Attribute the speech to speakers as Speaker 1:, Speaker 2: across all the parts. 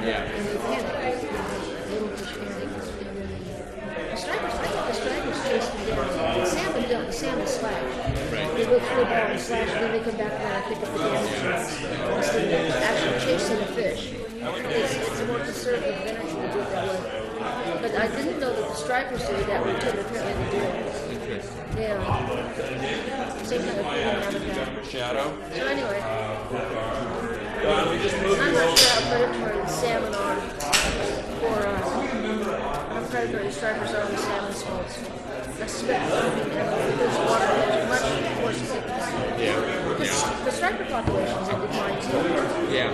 Speaker 1: Yeah.
Speaker 2: And we panicked. Little fish panic. The stripers, I thought the stripers chased them down. The salmon don't. The salmon slash.
Speaker 1: Right.
Speaker 2: They go flip out and slash, and then they come back around and pick up the damage. Instead of actually chasing the fish. It's a more conservative advantage to do it that way. But I didn't know that the stripers do it that way too, but apparently they do.
Speaker 1: Interesting.
Speaker 2: Yeah. Same kind of thing.
Speaker 1: Shadow.
Speaker 2: So anyway, I'm not sure how predatory the salmon are, or how predatory the stripers are on the salmon smolts. I suspect there's water there's much more sickness.
Speaker 1: Yeah.
Speaker 2: The striper population is in decline too.
Speaker 1: Yeah.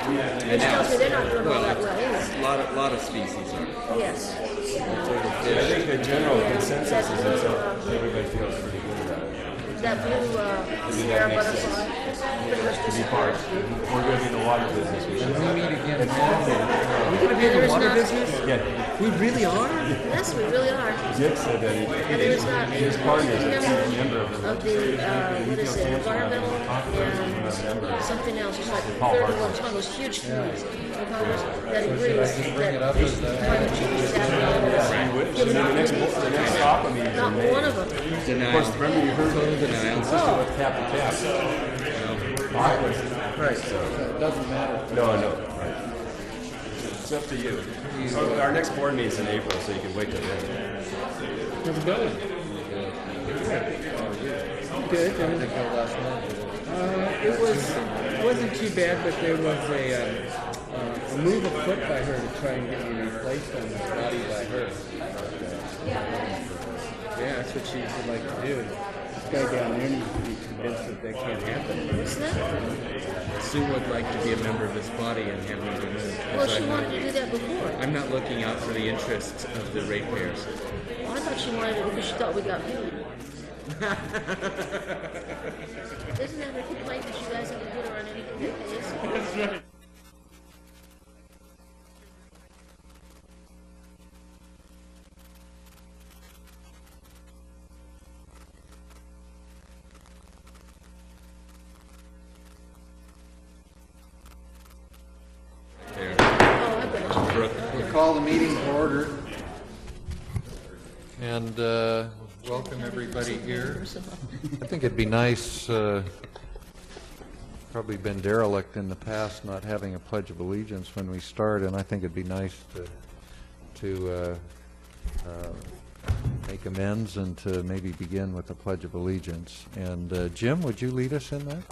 Speaker 2: Which tells me they're not doing all that well either.
Speaker 1: A lot of species are.
Speaker 2: Yes.
Speaker 3: I think the general consensus is that everybody feels pretty good about it.
Speaker 2: That blue Sierra butterfly pretty much disappeared.
Speaker 3: We're going to be in the water business. We should
Speaker 4: We meet again tomorrow. We're going to be in the water business?
Speaker 3: Yeah.
Speaker 4: We really are?
Speaker 2: Yes, we really are.
Speaker 3: Dick said that
Speaker 2: And there's not
Speaker 3: his partners are a member of the
Speaker 2: of the what is it, environmental and something else. It's like 31 ton, those huge committees in Congress that agrees that climate change is happening.
Speaker 3: the next Aqua meeting is
Speaker 2: Not
Speaker 3: in May.
Speaker 2: one of them.
Speaker 1: Denial.
Speaker 3: Of course, remember you heard
Speaker 1: Total
Speaker 3: the
Speaker 1: denial.
Speaker 3: system with cap to cap. Aqua's
Speaker 4: Right. So it doesn't matter.
Speaker 3: no. Right. It's up to you. So our next board meeting is in April, so you can wait till then.
Speaker 4: How's it going? Good. It wasn't too bad, but there was a move afoot by her to try and get me replaced on this body by her. Yeah, that's what she would like to do. This guy down there needs to be convinced that can't happen.
Speaker 2: What's that?
Speaker 4: Sue would like to be a member of this body and have me removed.
Speaker 2: Well, she wanted to do that before.
Speaker 4: I'm not looking out for the interests of the ratepayers.
Speaker 2: Well, I thought she wanted it because she thought we got paid. Isn't that a complaint that you guys have to put her on anything that pays?
Speaker 4: That's right.
Speaker 1: There.
Speaker 2: Oh, I bet you.
Speaker 1: Brooke.
Speaker 5: We'll call the meeting to order. And welcome everybody here. I think it'd be nice, probably been derelict in the past not having a Pledge of Allegiance when we start, and I think it'd be nice to make amends and to maybe begin with the Pledge of Allegiance. And Jim, would you lead us in that?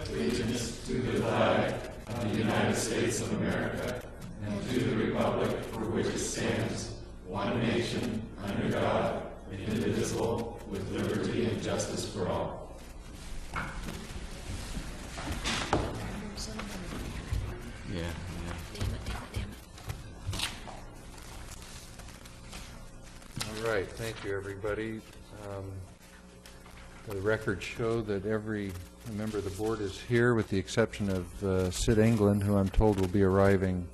Speaker 6: Allegiance to the flag of the United States of America and to the republic for which it stands, one nation, under God, indivisible, with liberty and justice for all.
Speaker 1: Yeah.
Speaker 5: All right, thank you, everybody. The records show that every member of the board is here, with the exception of Sid England, who I'm told will be arriving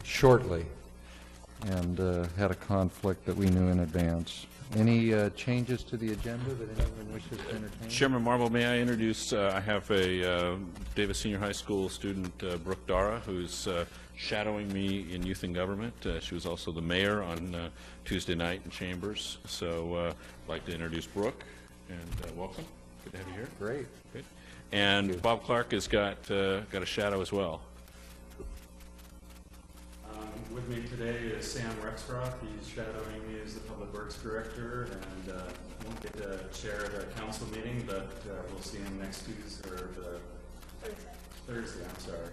Speaker 5: shortly, and had a conflict that we knew in advance. Any changes to the agenda that anyone wishes to entertain?
Speaker 7: Chairman Marble, may I introduce, I have a Davis Senior High School student, Brooke Dara, who's shadowing me in youth and government. She was also the mayor on Tuesday night in Chambers. So I'd like to introduce Brooke, and welcome. Good to have you here.
Speaker 5: Great.
Speaker 7: Good. And Bob Clark has got a shadow as well.
Speaker 8: With me today is Sam Rexroth. He's shadowing me as the Public Works Director, and won't get to chair the council meeting, but we'll see him next Tuesday, or Thursday, I'm sorry,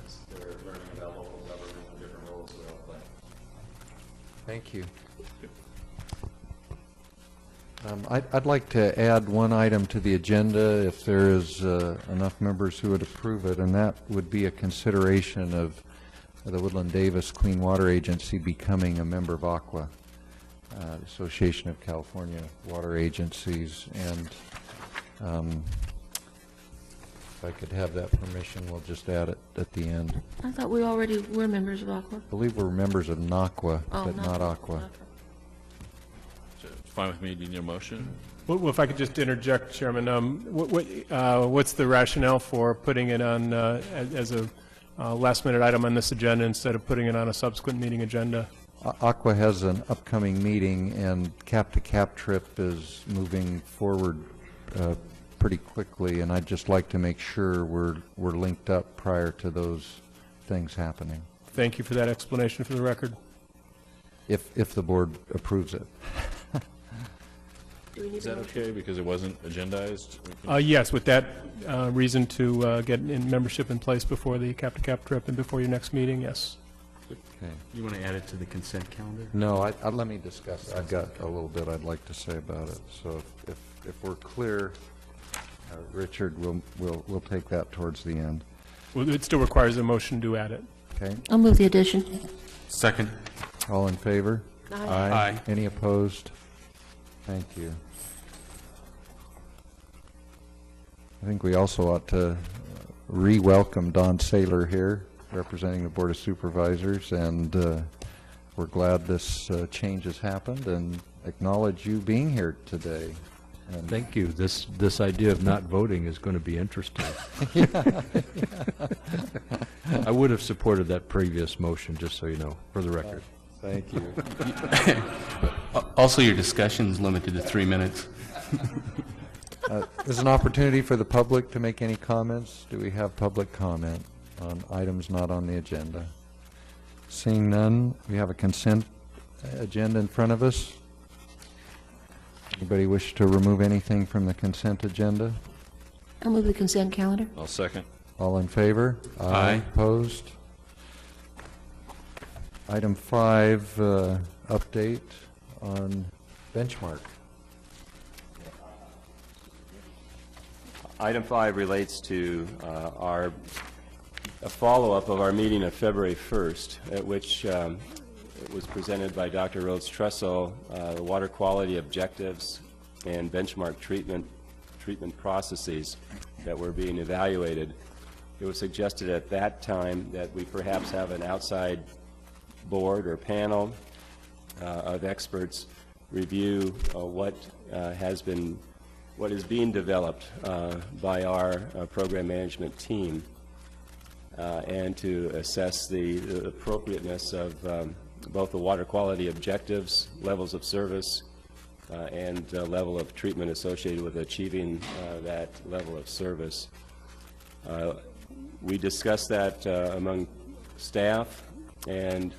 Speaker 8: as they're learning about local government and different roles we all play.
Speaker 5: Thank you. I'd like to add one item to the agenda, if there is enough members who would approve it, and that would be a consideration of the Woodland Davis Clean Water Agency becoming a member of Aqua, Association of California Water Agencies. And if I could have that permission, we'll just add it at the end.
Speaker 2: I thought we already were members of Aqua.
Speaker 5: I believe we're members of NAQUA,
Speaker 2: Oh,
Speaker 5: but not Aqua.
Speaker 2: Okay.
Speaker 7: So it's fine with me. Do you need a motion?
Speaker 9: Well, if I could just interject, Chairman, what's the rationale for putting it on as a last-minute item on this agenda instead of putting it on a subsequent meeting agenda?
Speaker 5: Aqua has an upcoming meeting, and cap-to-cap trip is moving forward pretty quickly, and I'd just like to make sure we're linked up prior to those things happening.
Speaker 9: Thank you for that explanation for the record.
Speaker 5: If the board approves it.
Speaker 2: Do we need
Speaker 7: Is
Speaker 2: a
Speaker 7: that
Speaker 2: motion?
Speaker 7: okay, because it wasn't agendized?
Speaker 9: Yes, with that reason to get in membership in place before the cap-to-cap trip and before your next meeting, yes.
Speaker 5: Okay.
Speaker 1: You want to add it to the consent calendar?
Speaker 5: No, let me discuss it. I've got a little bit I'd like to say about it. So if we're clear, Richard, we'll take that towards the end.
Speaker 9: Well, it still requires a motion to add it.
Speaker 5: Okay.
Speaker 2: I'll move the addition.
Speaker 1: Second.
Speaker 5: All in favor?
Speaker 2: Aye.
Speaker 1: Aye.
Speaker 5: Any opposed? Thank you. I think we also ought to re-welcome Don Saylor here, representing the Board of Supervisors, and we're glad this change has happened, and acknowledge you being here today. And
Speaker 10: Thank you. This idea of not voting is going to be interesting. I would have supported that previous motion, just so you know, for the record.
Speaker 5: Thank you.
Speaker 1: Also, your discussion is limited to 3 minutes.
Speaker 5: There's an opportunity for the public to make any comments. Do we have public comment on items not on the agenda? Seeing none, we have a consent agenda in front of us. Anybody wish to remove anything from the consent agenda?
Speaker 2: I'll move the consent calendar.
Speaker 7: I'll second.
Speaker 5: All in favor?
Speaker 1: Aye.
Speaker 5: Opposed? Item 5, update on benchmark.
Speaker 3: Item 5 relates to a follow-up of our meeting of February 1st, at which it was presented by Dr. Rhodes Trussell, the water quality objectives and benchmark treatment processes that were being evaluated. It was suggested at that time that we perhaps have an outside board or panel of experts review what is being developed by our program management team and to assess the appropriateness of both the water quality objectives, levels of service, and level of treatment associated with achieving that level of service. We discussed that among staff and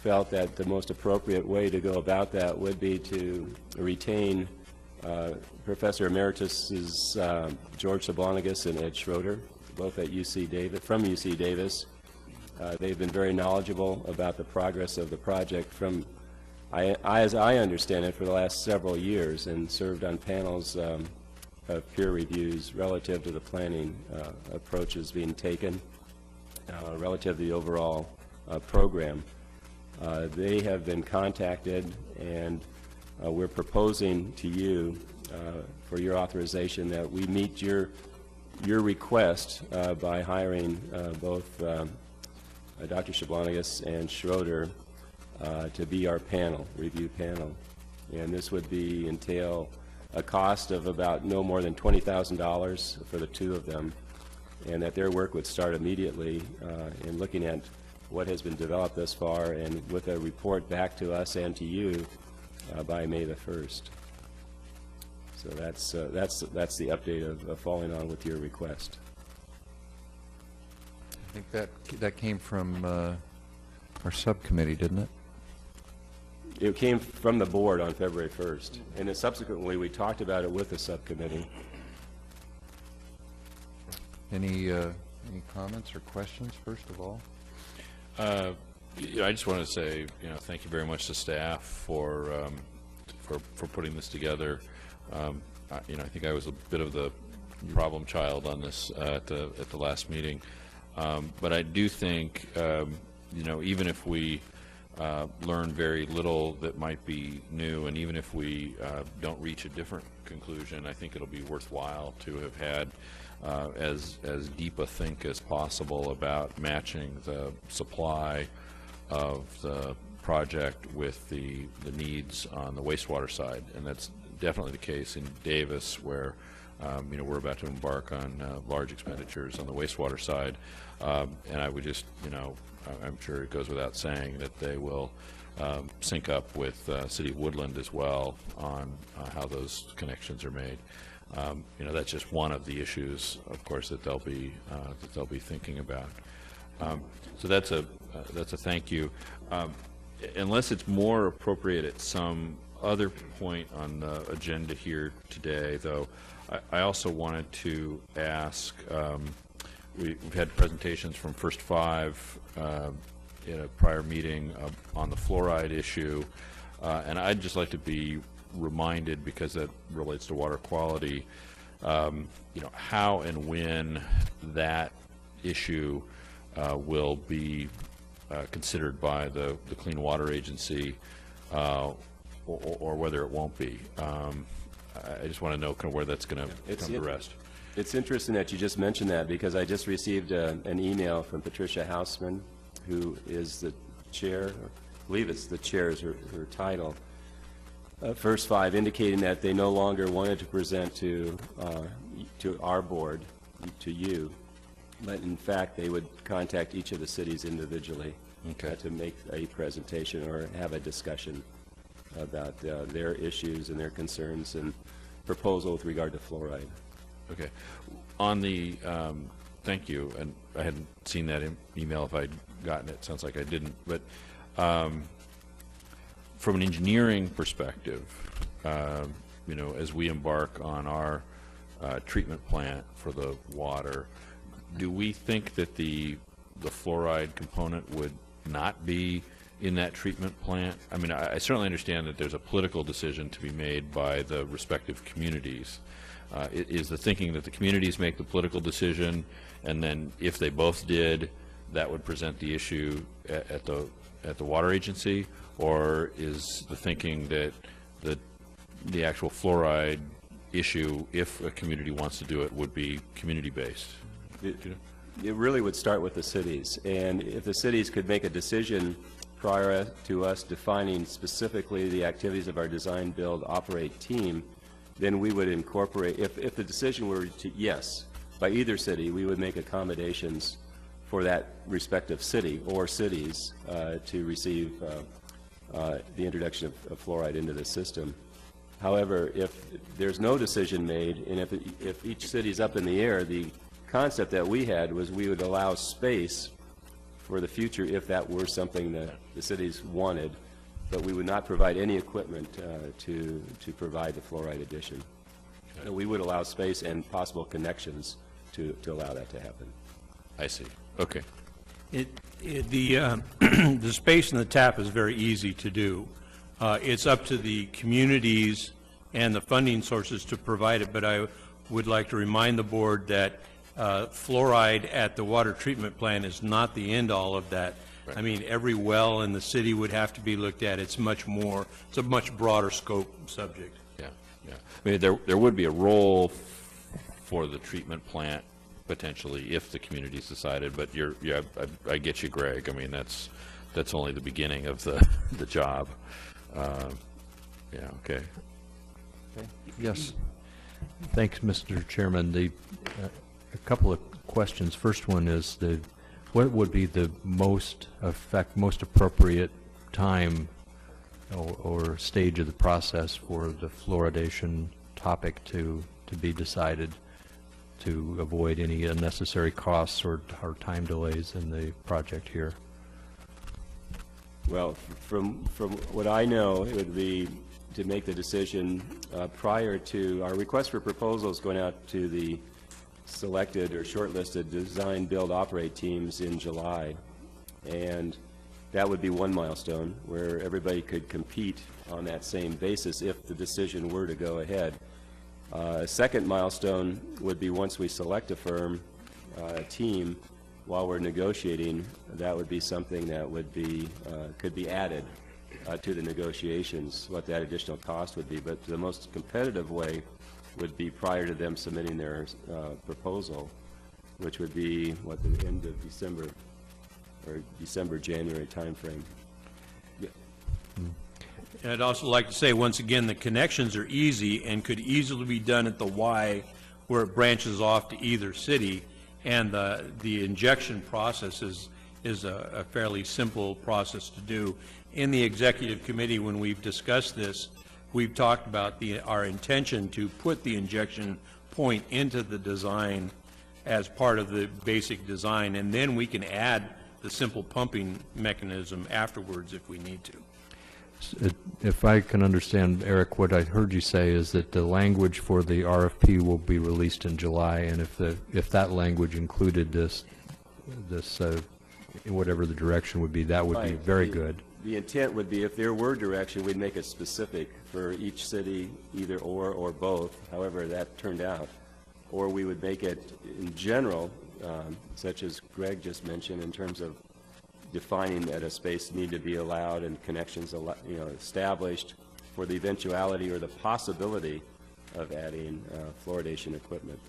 Speaker 3: felt that the most appropriate way to go about that would be to retain Professor Emeritus's George Sablonagas and Ed Schroeder, both at UC Davis, from UC Davis. They've been very knowledgeable about the progress of the project from, as I understand it, for the last several years, and served on panels of peer reviews relative to the planning approaches being taken, relative to the overall program. They have been contacted, and we're proposing to you for your authorization that we meet your request by hiring both Dr. Sablonagas and Schroeder to be our panel, review panel. And this would entail a cost of about no more than $20,000 for the two of them, and that their work would start immediately in looking at what has been developed thus far, and with a report back to us and to you by May the 1st. So that's the update of following on with your request.
Speaker 5: I think that came from our subcommittee, didn't it?
Speaker 3: It came from the board on February 1st, and then subsequently we talked about it with the subcommittee.
Speaker 5: Any comments or questions, first of all?
Speaker 7: I just want to say, thank you very much to staff for putting this together. I think I was a bit of the problem child on this at the last meeting, but I do think, even if we learn very little that might be new, and even if we don't reach a different conclusion, I think it'll be worthwhile to have had as deep a think as possible about matching the supply of the project with the needs on the wastewater side, and definitely the case in Davis, where you know, we're about to embark on large expenditures on the wastewater side, and I would just, you know, I'm sure it goes without saying that they will sync up with City of Woodland as well on how those connections are made. You know, that's just one of the issues, of course, that they'll be thinking about. So that's a thank you. Unless it's more appropriate at some other point on the agenda here today, though, I also wanted to ask. We've had presentations from First Five in a prior meeting on the fluoride issue, and I'd just like to be reminded, because that relates to water quality, you know, how and when that issue will be considered by the Clean Water Agency, or whether it won't be. I just want to know kind of where that's going to come to rest.
Speaker 3: It's interesting that you just mentioned that, because I just received an email from Patricia Hausman, who is the chair, I believe it's the chair is her title, First Five, indicating that they no longer wanted to present to our board, to you, but in fact they would contact each of the cities individually to make a presentation or have a discussion about their issues and their concerns and proposal with regard to fluoride.
Speaker 7: Okay. On the, thank you, and I hadn't seen that email. If I'd gotten it, sounds like I didn't, but from an engineering perspective, you know, as we embark on our treatment plant for the water, do we think that the fluoride component would not be in that treatment plant? I mean, I certainly understand that there's a political decision to be made by the respective communities. Is the thinking that the communities make the political decision, and then if they both did, that would present the issue at the water agency, or is the thinking that the actual fluoride issue, if a community wants to do it, would be community-based?
Speaker 3: It really would start with the cities, and if the cities could make a decision prior to us defining specifically the activities of our design, build, operate team, then we would incorporate, if the decision were to, yes, by either city, we would make accommodations for that respective city or cities to receive the introduction of fluoride into the system. However, if there's no decision made, and if each city's up in the air, the concept that we had was we would allow space for the future if that were something that the cities wanted, but we would not provide any equipment to provide the fluoride addition. So we would allow space and possible connections to allow that to happen.
Speaker 7: I see. Okay.
Speaker 11: The space in the tap is very easy to do. It's up to the communities and the funding sources to provide it, but I would like to remind the board that fluoride at the water treatment plant is not the end-all of that. Right. I mean, every well in the city would have to be looked at. It's much more, it's a much broader scope subject.
Speaker 7: Yeah, yeah. I mean, there would be a role for the treatment plant potentially if the communities decided, but I get you, Greg. I mean, that's only the beginning of the job. Yeah, okay.
Speaker 5: Yes.
Speaker 10: Thanks, Mr. Chairman. A couple of questions. First one is what would be the most appropriate time or stage of the process for the fluoridation topic to be decided, to avoid any unnecessary costs or time delays in the project here?
Speaker 3: Well, from what I know, it would be to make the decision prior to our request for proposals going out to the selected or shortlisted design, build, operate teams in July, and that would be one milestone where everybody could compete on that same basis if the decision were to go ahead. A second milestone would be once we select a firm, team, while we're negotiating, that would be something that would be could be added to the negotiations, what that additional cost would be. But the most competitive way would be prior to them submitting their proposal, which would be what, the end of December or December, January timeframe. Yeah.
Speaker 11: And I'd also like to say, once again, the connections are easy and could easily be done at the Y where it branches off to either city, and the injection process is a fairly simple process to do. In the executive committee, when we've discussed this, we've talked about our intention to put the injection point into the design as part of the basic design, and then we can add the simple pumping mechanism afterwards if we need to.
Speaker 10: If I can understand, Eric, what I heard you say is that the language for the RFP will be released in July, and if that language included this whatever the direction would be, that would be very good.
Speaker 3: The intent would be, if there were direction, we'd make it specific for each city, either or both, however that turned out. Or we would make it in general, such as Greg just mentioned, in terms of defining that a space need to be allowed and connections established for the eventuality or the possibility of adding fluoridation equipment.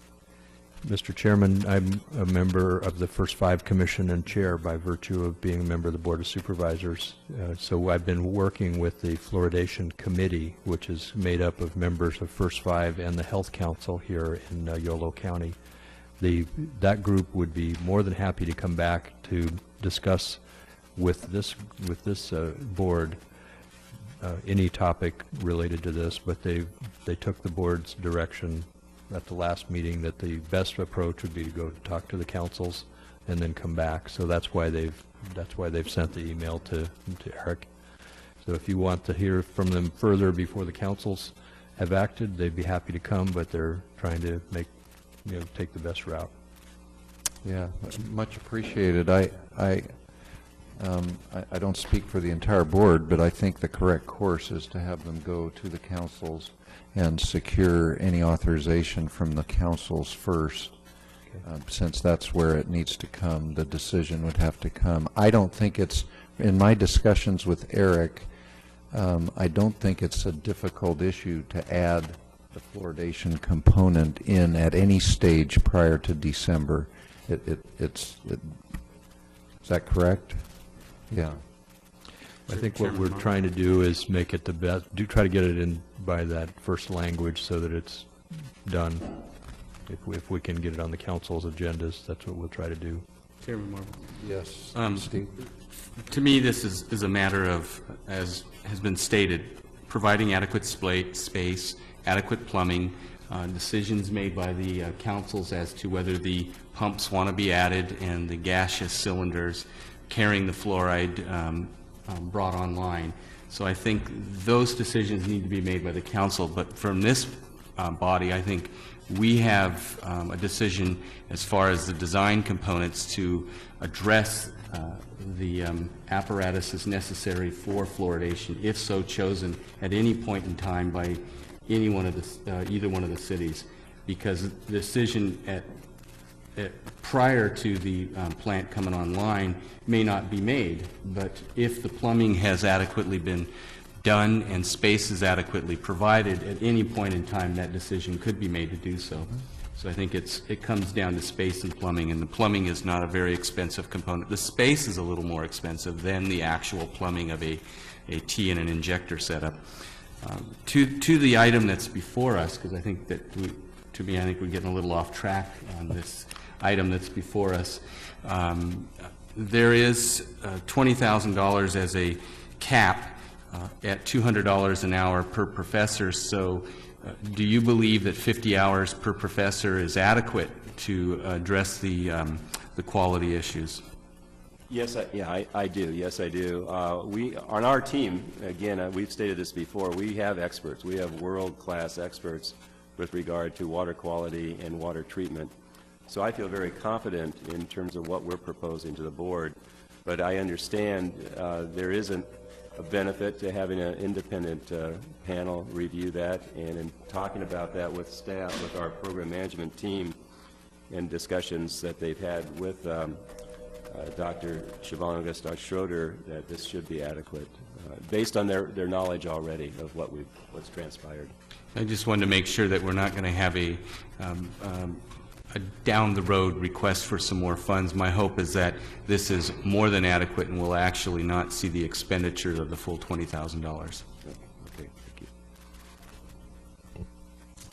Speaker 10: Mr. Chairman, I'm a member of the First Five Commission and chair by virtue of being a member of the Board of Supervisors. So I've been working with the Fluoridation Committee, which is made up of members of First Five and the Health Council here in Yolo County. That group would be more than happy to come back to discuss with this board any topic related to this, but they took the board's direction at the last meeting that the best approach would be to go to talk to the councils and then come back. So that's why they've sent the email to Eric. So if you want to hear from them further before the councils have acted, they'd be happy to come, but they're trying to take the best route.
Speaker 5: Yeah, much appreciated. I don't speak for the entire board, but I think the correct course is to have them go to the councils and secure any authorization from the councils first. Okay. Since that's where it needs to come, the decision would have to come. I don't think it's, in my discussions with Eric, I don't think it's a difficult issue to add the fluoridation component in at any stage prior to December. Is that correct? Yeah.
Speaker 10: I think what we're trying to do is make it the best, try to get it in by that first language so that it's done. If we can get it on the council's agendas, that's what we'll try to do.
Speaker 4: Chairman Marble.
Speaker 5: Yes,
Speaker 1: Steve? To me, this is a matter of, as has been stated, providing adequate space, adequate plumbing, decisions made by the councils as to whether the pumps want to be added and the gaseous cylinders carrying the fluoride brought online. So I think those decisions need to be made by the council, but from this body, I think we have a decision as far as the design components to address the apparatuses necessary for fluoridation, if so chosen at any point in time by any one of the either one of the cities, because the decision prior to the plant coming online may not be made, but if the plumbing has adequately been done and space is adequately provided at any point in time, that decision could be made to do so. So I think it comes down to space and plumbing, and the plumbing is not a very expensive component. The space is a little more expensive than the actual plumbing of a T and an injector setup. To the item that's before us, because I think that I think we're getting a little off track on this item that's before us. There is $20,000 as a cap at $200 an hour per professor. So do you believe that 50 hours per professor is adequate to address the quality issues?
Speaker 3: Yes, I do. Yes, I do. We, on our team, again, we've stated this before, we have experts. We have world-class experts with regard to water quality and water treatment. So I feel very confident in terms of what we're proposing to the board. But I understand there isn't a benefit to having an independent panel review that. And in talking about that with staff, with our program management team, and discussions that they've had with Dr. Siobhan Augusta Schroeder, that this should be adequate, based on their knowledge already of what's transpired.
Speaker 1: I just wanted to make sure that we're not going to have a down-the-road request for some more funds. My hope is that this is more than adequate and we'll actually not see the expenditure of the full $20,000.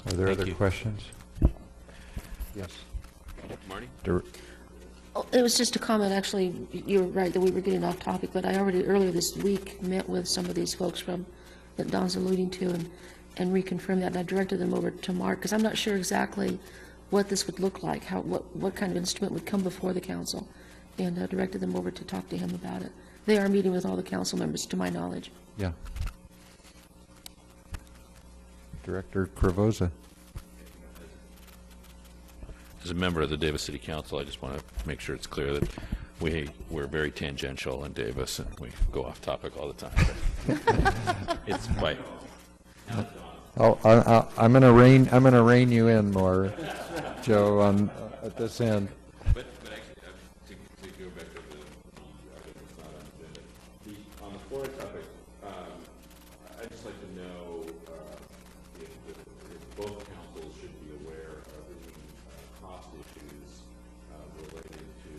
Speaker 5: Are there
Speaker 10: Thank
Speaker 5: other
Speaker 10: you.
Speaker 5: questions? Yes.
Speaker 7: Marty?
Speaker 2: Oh, it was just a comment, actually, you were right that we were getting off topic, but I already earlier this week met with some of these folks that Don's alluding to and reconfirmed that, and I directed them over to Mark, because I'm not sure exactly what this would look like, what kind of instrument would come before the council, and directed them over to talk to him about it. They are meeting with all the council members, to my knowledge.
Speaker 5: Yeah. Director Cravoza.
Speaker 7: As a member of the Davis City Council, I just want to make sure it's clear that we're very tangential in Davis, and we go off topic all the time. It's quite.
Speaker 5: I'm going to rein you in more, Joe, at this end.
Speaker 7: But actually, to go back to the item that's not on the agenda, on the fluoride topic, I'd just like to know if both councils should be aware of any cost issues related to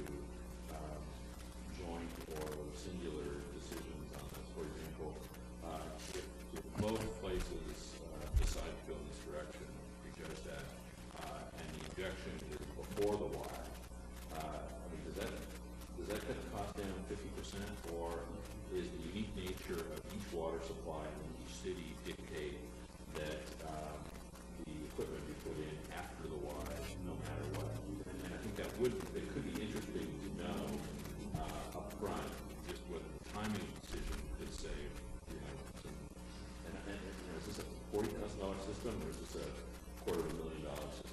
Speaker 7: joint or singular decisions on this. For example, if both places decide to go in this direction, because that and the injection is before the wire, I mean, does that cut the cost down 50%, or is the unique nature of each water supply in each city dictate that the equipment be put in after the wire, no matter what? And I think it could be interesting to know up front just whether the timing decision could save, some. And is this a $40,000 system, or is this a $250,000 system?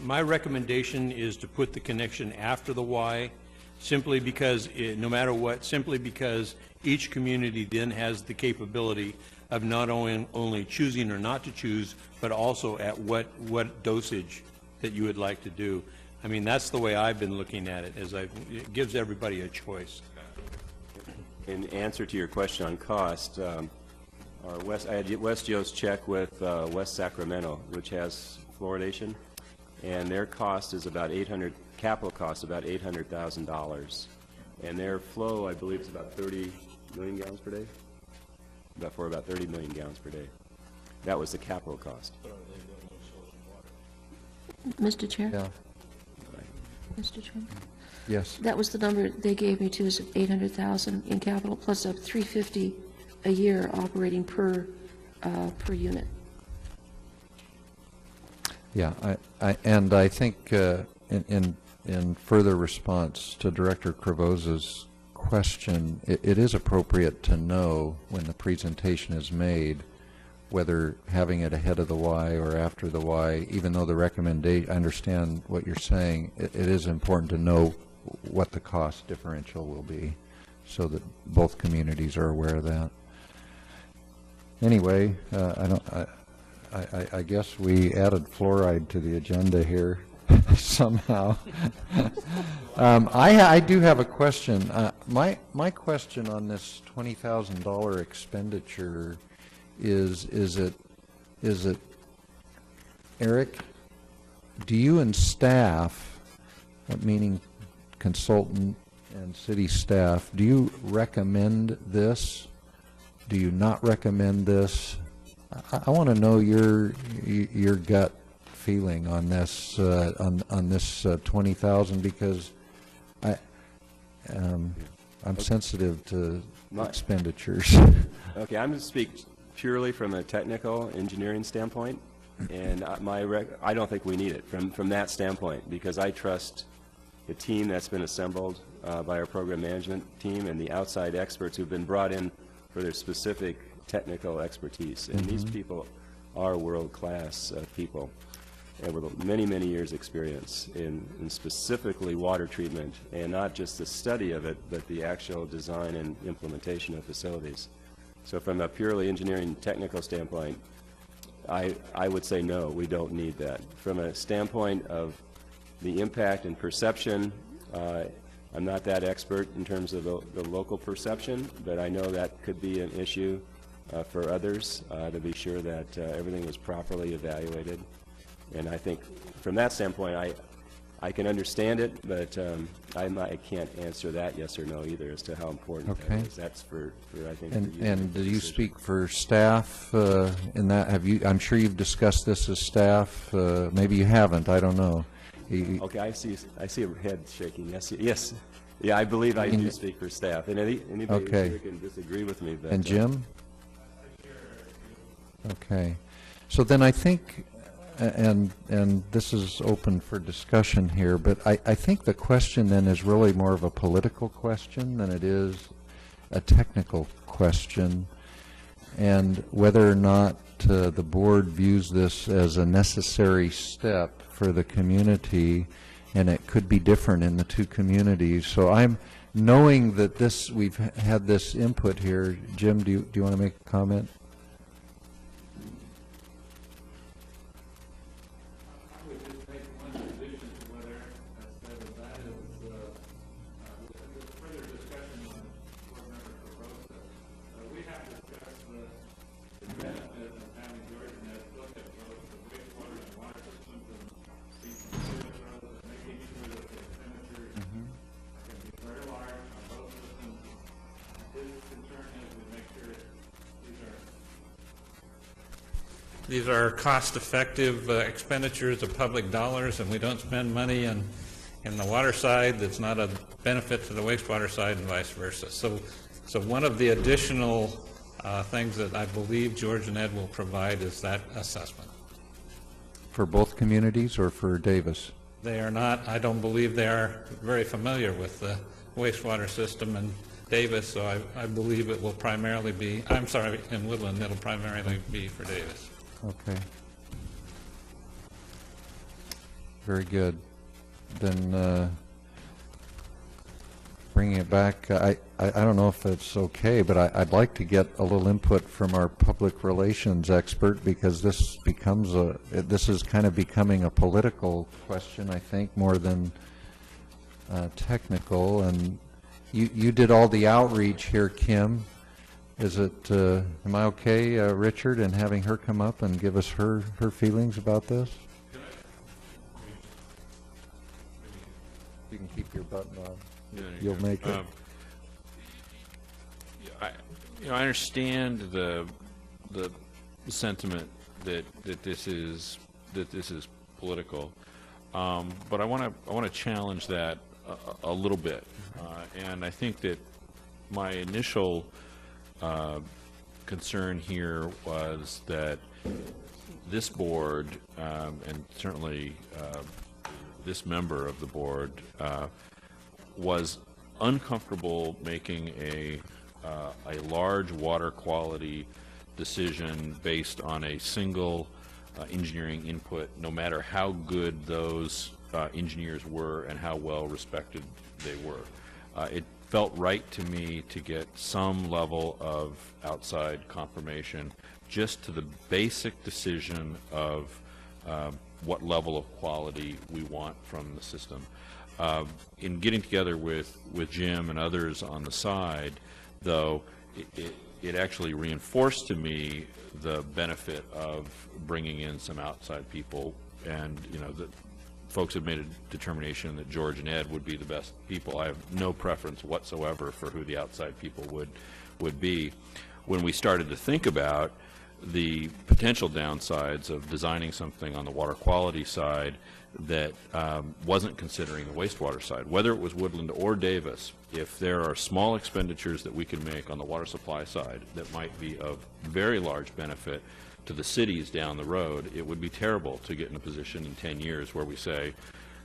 Speaker 11: My recommendation is to put the connection after the Y, simply because, no matter what, simply because each community then has the capability of not only choosing or not to choose, but also at what dosage that you would like to do. I mean, that's the way I've been looking at it, it gives everybody a choice.
Speaker 3: In answer to your question on cost, I had West Yost check with West Sacramento, which has fluoridation, and their cost is about capital cost about $800,000, and their flow, I believe, is about 30 million gallons per day, for about 30 million gallons per day. That was the capital cost.
Speaker 2: Mr. Chair?
Speaker 5: Yeah.
Speaker 2: Mr. Chairman?
Speaker 5: Yes.
Speaker 2: That was the number they gave me too, is 800,000 in capital, plus a 350 a year operating per unit.
Speaker 5: Yeah, I think in further response to Director Cravoza's question, it is appropriate to know when the presentation is made whether having it ahead of the Y or after the Y, even though the recommendation, I understand what you're saying, it is important to know what the cost differential will be so that both communities are aware of that. Anyway, I guess we added fluoride to the agenda here somehow. I do have a question. My question on this $20,000 expenditure is it, Eric, do you and staff, meaning consultant and city staff, do you recommend this? Do you not recommend this? I want to know your gut feeling on this on this 20,000, because I'm sensitive to expenditures.
Speaker 3: Okay, I'm going to speak purely from a technical engineering standpoint, and I don't think we need it from that standpoint, because I trust the team that's been assembled by our program management team and the outside experts who've been brought in for their specific technical expertise. And these people are world-class people and with many, many years' experience in specifically water treatment, and not just the study of it, but the actual design and implementation of facilities. So from a purely engineering technical standpoint, I would say no, we don't need that. From a standpoint of the impact and perception, I'm not that expert in terms of the local perception, but I know that could be an issue for others to be sure that everything was properly evaluated. And I think from that standpoint, I can understand it, but I can't answer that yes or no either as to how important
Speaker 5: Okay.
Speaker 3: that is. That's for I think, for you to
Speaker 5: And
Speaker 3: make
Speaker 5: do
Speaker 3: the
Speaker 5: you
Speaker 3: decision.
Speaker 5: speak for staff in that? Have you, I'm sure you've discussed this as staff. Maybe you haven't, I don't know.
Speaker 3: Okay, I see a head shaking. Yes, yes. Yeah, I believe I do speak for staff. And anybody
Speaker 5: Okay.
Speaker 3: here can disagree with me. But,
Speaker 5: And Jim? Okay. So then I think, and this is open for discussion here, but I think the question then is really more of a political question than it is a technical question, and whether or not the board views this as a necessary step for the community, and it could be different in the two communities. So I'm knowing that we've had this input here. Jim, do you want to make a comment?
Speaker 12: These are cost-effective expenditures of public dollars, and we don't spend money in the water side that's not a benefit to the wastewater side, and vice versa. So one of the additional things that I believe George and Ed will provide is that assessment.
Speaker 5: For both communities or for Davis?
Speaker 12: They are not, I don't believe they are very familiar with the wastewater system in Davis, so I believe it will primarily be, I'm sorry, in Woodland, it'll primarily be for Davis.
Speaker 5: Okay. Very good. Then bringing it back, I don't know if it's okay, but I'd like to get a little input from our public relations expert, because this becomes this is kind of becoming a political question, I think, more than technical. And you did all the outreach here, Kim. Is it, am I okay, Richard, in having her come up and give us her feelings about this? You can keep your button on.
Speaker 7: Yeah,
Speaker 5: You'll make it.
Speaker 7: I understand the sentiment that this is political, but I want to challenge that a little bit, and I think that my initial concern here was that this board, and certainly this member of the board, was uncomfortable making a large water quality decision based on a single engineering input, no matter how good those engineers were and how well respected they were. It felt right to me to get some level of outside confirmation just to the basic decision of what level of quality we want from the system. In getting together with Jim and others on the side, though, it actually reinforced to me the benefit of bringing in some outside people, and the folks have made a determination that George and Ed would be the best people. I have no preference whatsoever for who the outside people would be. When we started to think about the potential downsides of designing something on the water quality side that wasn't considering the wastewater side, whether it was Woodland or Davis, if there are small expenditures that we can make on the water supply side that might be of very large benefit to the cities down the road, it would be terrible to get in a position in 10 years where we say,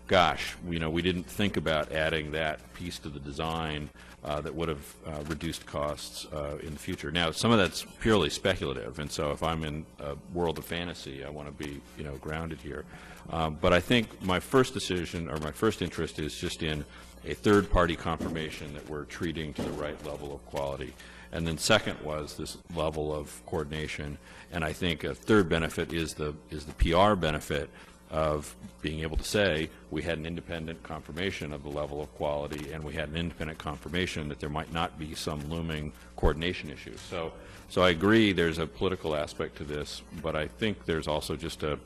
Speaker 7: gosh, we didn't think about adding that piece to the design that would have reduced costs in the future. Now, some of that's purely speculative, and so if I'm in a world of fantasy, I want to be, grounded here. But I think my first decision, or my first interest, is just in a third-party confirmation that we're treating to the right level of quality. And then second was this level of coordination. And I think a third benefit is the PR benefit of being able to say we had an independent confirmation of the level of quality, and we had an independent confirmation that there might not be some looming coordination issue. So I agree there's a political aspect to this, but I think there's also just a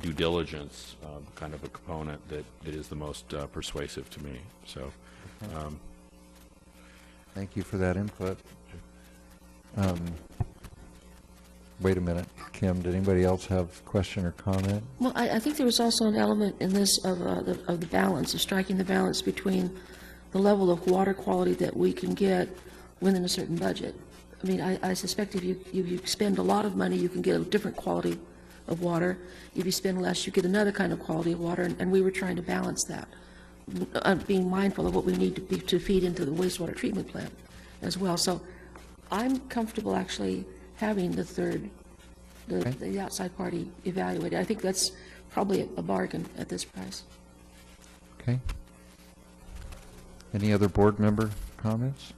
Speaker 7: due diligence kind of a component that is the most persuasive to me. So,
Speaker 5: Thank you for that input. Wait a minute, Kim, did anybody else have a question or comment?
Speaker 2: Well, I think there was also an element in this of the balance, of striking the balance between the level of water quality that we can get within a certain budget. I mean, I suspect if you spend a lot of money, you can get a different quality of water. If you spend less, you get another kind of quality of water, and we were trying to balance that, being mindful of what we need to feed into the wastewater treatment plant as well. So I'm comfortable actually having the outside party evaluated. I think that's probably a bargain at this price.
Speaker 5: Okay. Any other board member comments?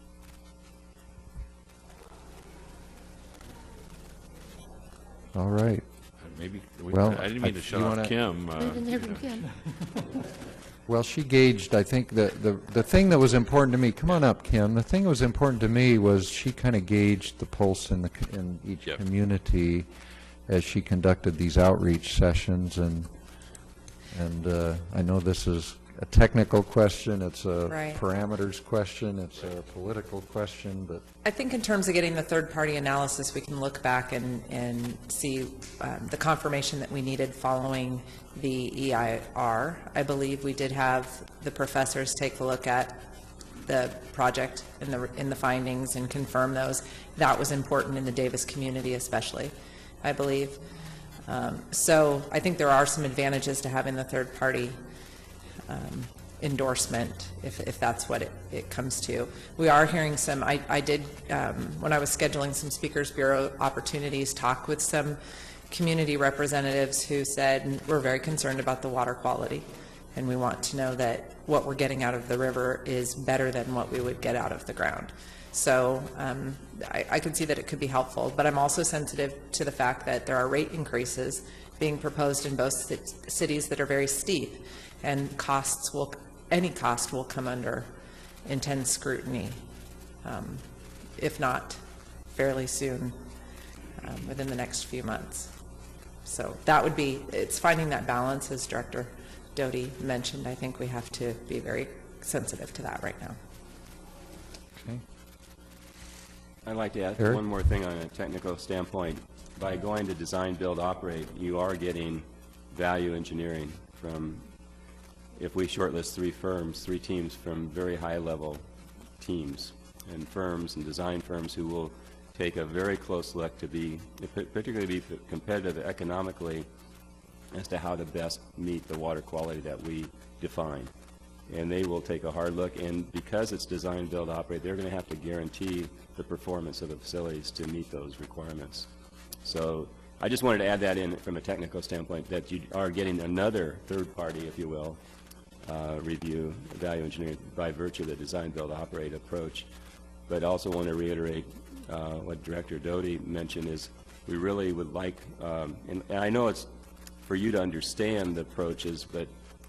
Speaker 5: All right.
Speaker 7: maybe,
Speaker 5: Well,
Speaker 7: I didn't mean to shut off Kim.
Speaker 2: We didn't hear from Kim.
Speaker 5: Well, she gauged, I think, the thing that was important to me, come on up, Kim, the thing that was important to me was she kind of gauged the pulse in each community as she conducted these outreach sessions, and I know this is a technical question, it's a parameters question, it's a political question, but
Speaker 13: I think in terms of getting the third-party analysis, we can look back and see the confirmation that we needed following the EIR. I believe we did have the professors take a look at the project in the findings and confirm those. That was important in the Davis community especially, I believe. So I think there are some advantages to having the third-party endorsement, if that's what it comes to. We are hearing some, I did, when I was scheduling some Speakers Bureau opportunities, talk with some community representatives who said, we're very concerned about the water quality, and we want to know that what we're getting out of the river is better than what we would get out of the ground. So I can see that it could be helpful, but I'm also sensitive to the fact that there are rate increases being proposed in both cities that are very steep, and any cost will come under intense scrutiny, if not fairly soon, within the next few months. So that would be, it's finding that balance, as Director Doty mentioned. I think we have to be very sensitive to that right now.
Speaker 5: okay.
Speaker 3: I'd like to add
Speaker 5: Eric?
Speaker 3: one more thing on a technical standpoint. By going to design, build, operate, you are getting value engineering from, if we shortlist 3 teams from very high-level teams and firms and design firms who will take a very close look to particularly be competitive economically as to how to best meet the water quality that we define. And they will take a hard look, and because it's design, build, operate, they're going to have to guarantee the performance of the facilities to meet those requirements. So I just wanted to add that in from a technical standpoint, that you are getting another third party, if you will, review, value engineering by virtue of the design, build, operate approach. But also want to reiterate what Director Doty mentioned is we really would like, and I know it's for you to understand the approaches, but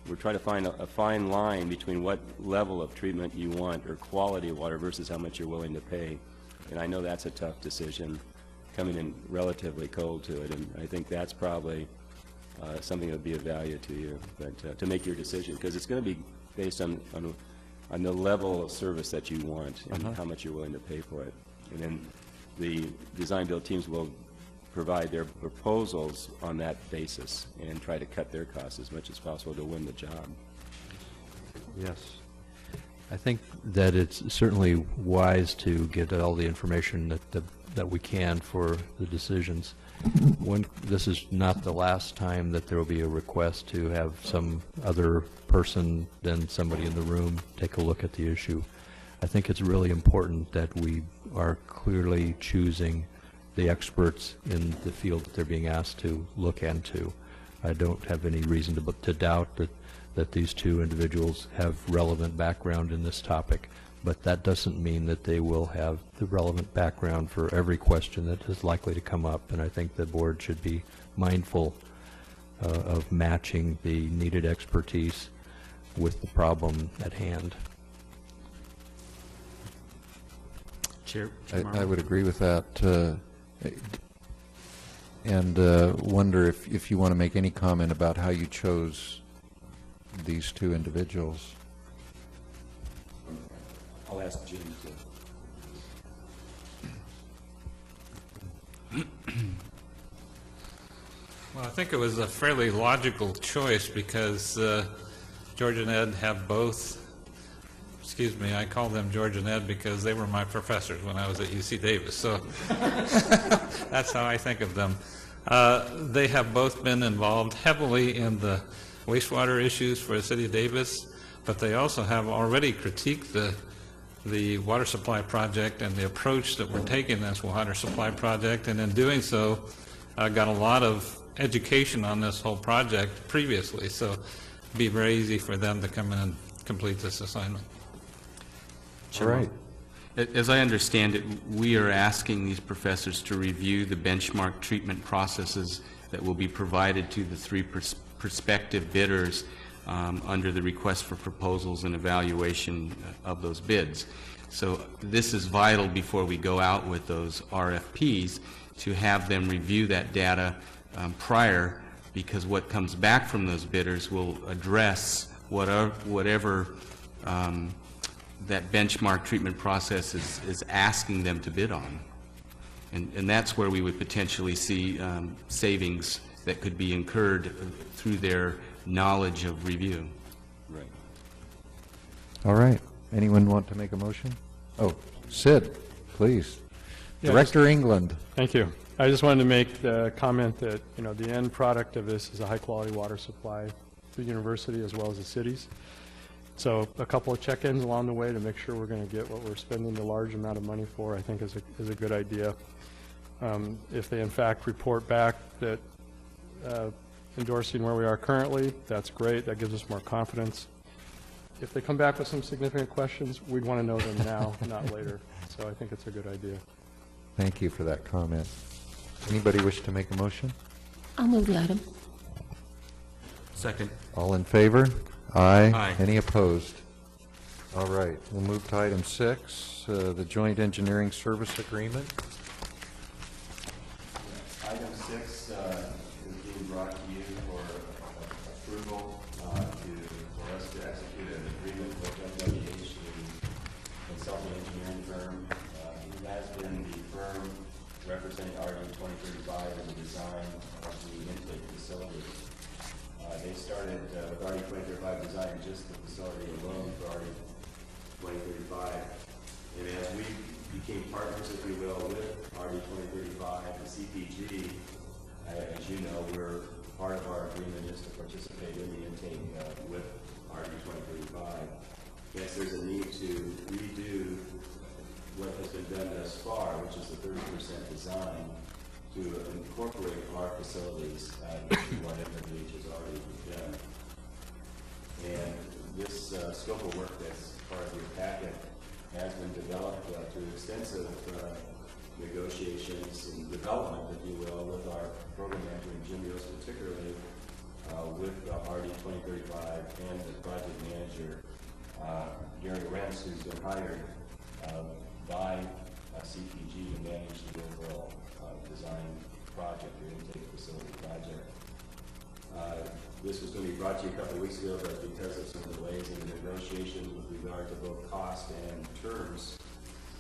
Speaker 3: we're trying to find a fine line between what level of treatment you want or quality of water versus how much you're willing to pay. And I know that's a tough decision, coming in relatively cold to it, and I think that's probably something that would be of value to you, but to make your decision, because it's going to be based on the level of service that you want and how much you're willing to pay for it. And then the design build teams will provide their proposals on that basis and try to cut their costs as much as possible to win the job.
Speaker 10: Yes. I think that it's certainly wise to get all the information that we can for the decisions. This is not the last time that there will be a request to have some other person than somebody in the room take a look at the issue. I think it's really important that we are clearly choosing the experts in the field that they're being asked to look into. I don't have any reason to doubt that these two individuals have relevant background in this topic, but that doesn't mean that they will have the relevant background for every question that is likely to come up, and I think the board should be mindful of matching the needed expertise with the problem at hand.
Speaker 5: I would agree with that. And wonder if you want to make any comment about how you chose these two individuals.
Speaker 3: I'll ask Jim to.
Speaker 12: Well, I think it was a fairly logical choice because George and Ed have both, excuse me, I call them George and Ed because they were my professors when I was at UC Davis, so that's how I think of them. They have both been involved heavily in the wastewater issues for the city of Davis, but they also have already critiqued the water supply project and the approach that we're taking in this water supply project, and in doing so, got a lot of education on this whole project previously, so it'd be very easy for them to come in and complete this assignment.
Speaker 5: All right.
Speaker 1: As I understand it, we are asking these professors to review the benchmark treatment processes that will be provided to the three prospective bidders under the request for proposals and evaluation of those bids. So this is vital before we go out with those RFPs to have them review that data prior, because what comes back from those bidders will address whatever that benchmark treatment process is asking them to bid on. And that's where we would potentially see savings that could be incurred through their knowledge of review.
Speaker 3: Right.
Speaker 5: All right. Anyone want to make a motion? Oh, Sid, please.
Speaker 14: Yeah,
Speaker 5: Director England.
Speaker 14: Thank you. I just wanted to make the comment that, you know, the end product of this is a high-quality water supply to the university as well as the cities. So a couple of check-ins along the way to make sure we're going to get what we're spending the large amount of money for, I think is a good idea. If they in fact report back that endorsing where we are currently, that's great. That gives us more confidence. If they come back with some significant questions, we'd want to know them now, not later. So I think it's a good idea.
Speaker 5: Thank you for that comment. Anybody wish to make a motion?
Speaker 2: I'll move the item.
Speaker 1: Second.
Speaker 5: All in favor? Aye.
Speaker 1: Aye.
Speaker 5: Any opposed? All right, we'll move to item 6, the Joint Engineering Service Agreement.
Speaker 3: Item 6 is being brought to you for approval for us to execute an agreement with WDCWA, the consulting engineering firm. Who has been the firm representing RD 2035 in the design of the intake facility. They started with RD 2035 design, just the facility alone for RD 2035. And as we became partners, if you will, with RD 2035 and CPG, as you know, we're part of our agreement is to participate in the intake with RD 2035. Yes, there's a need to redo what has been done thus far, which is the 30% design, to incorporate our facilities into what MWH has already done. And this scope of work that's part of your packet has been developed through extensive negotiations and development, if you will, with our program manager, Jim Yost, particularly with RD 2035 and the project manager, Gary Rentz, who's been hired by CPG to manage the overall design project, the intake facility project. This was going to be brought to you a couple of weeks ago, but because of some delays in the negotiations with regard to both cost and terms,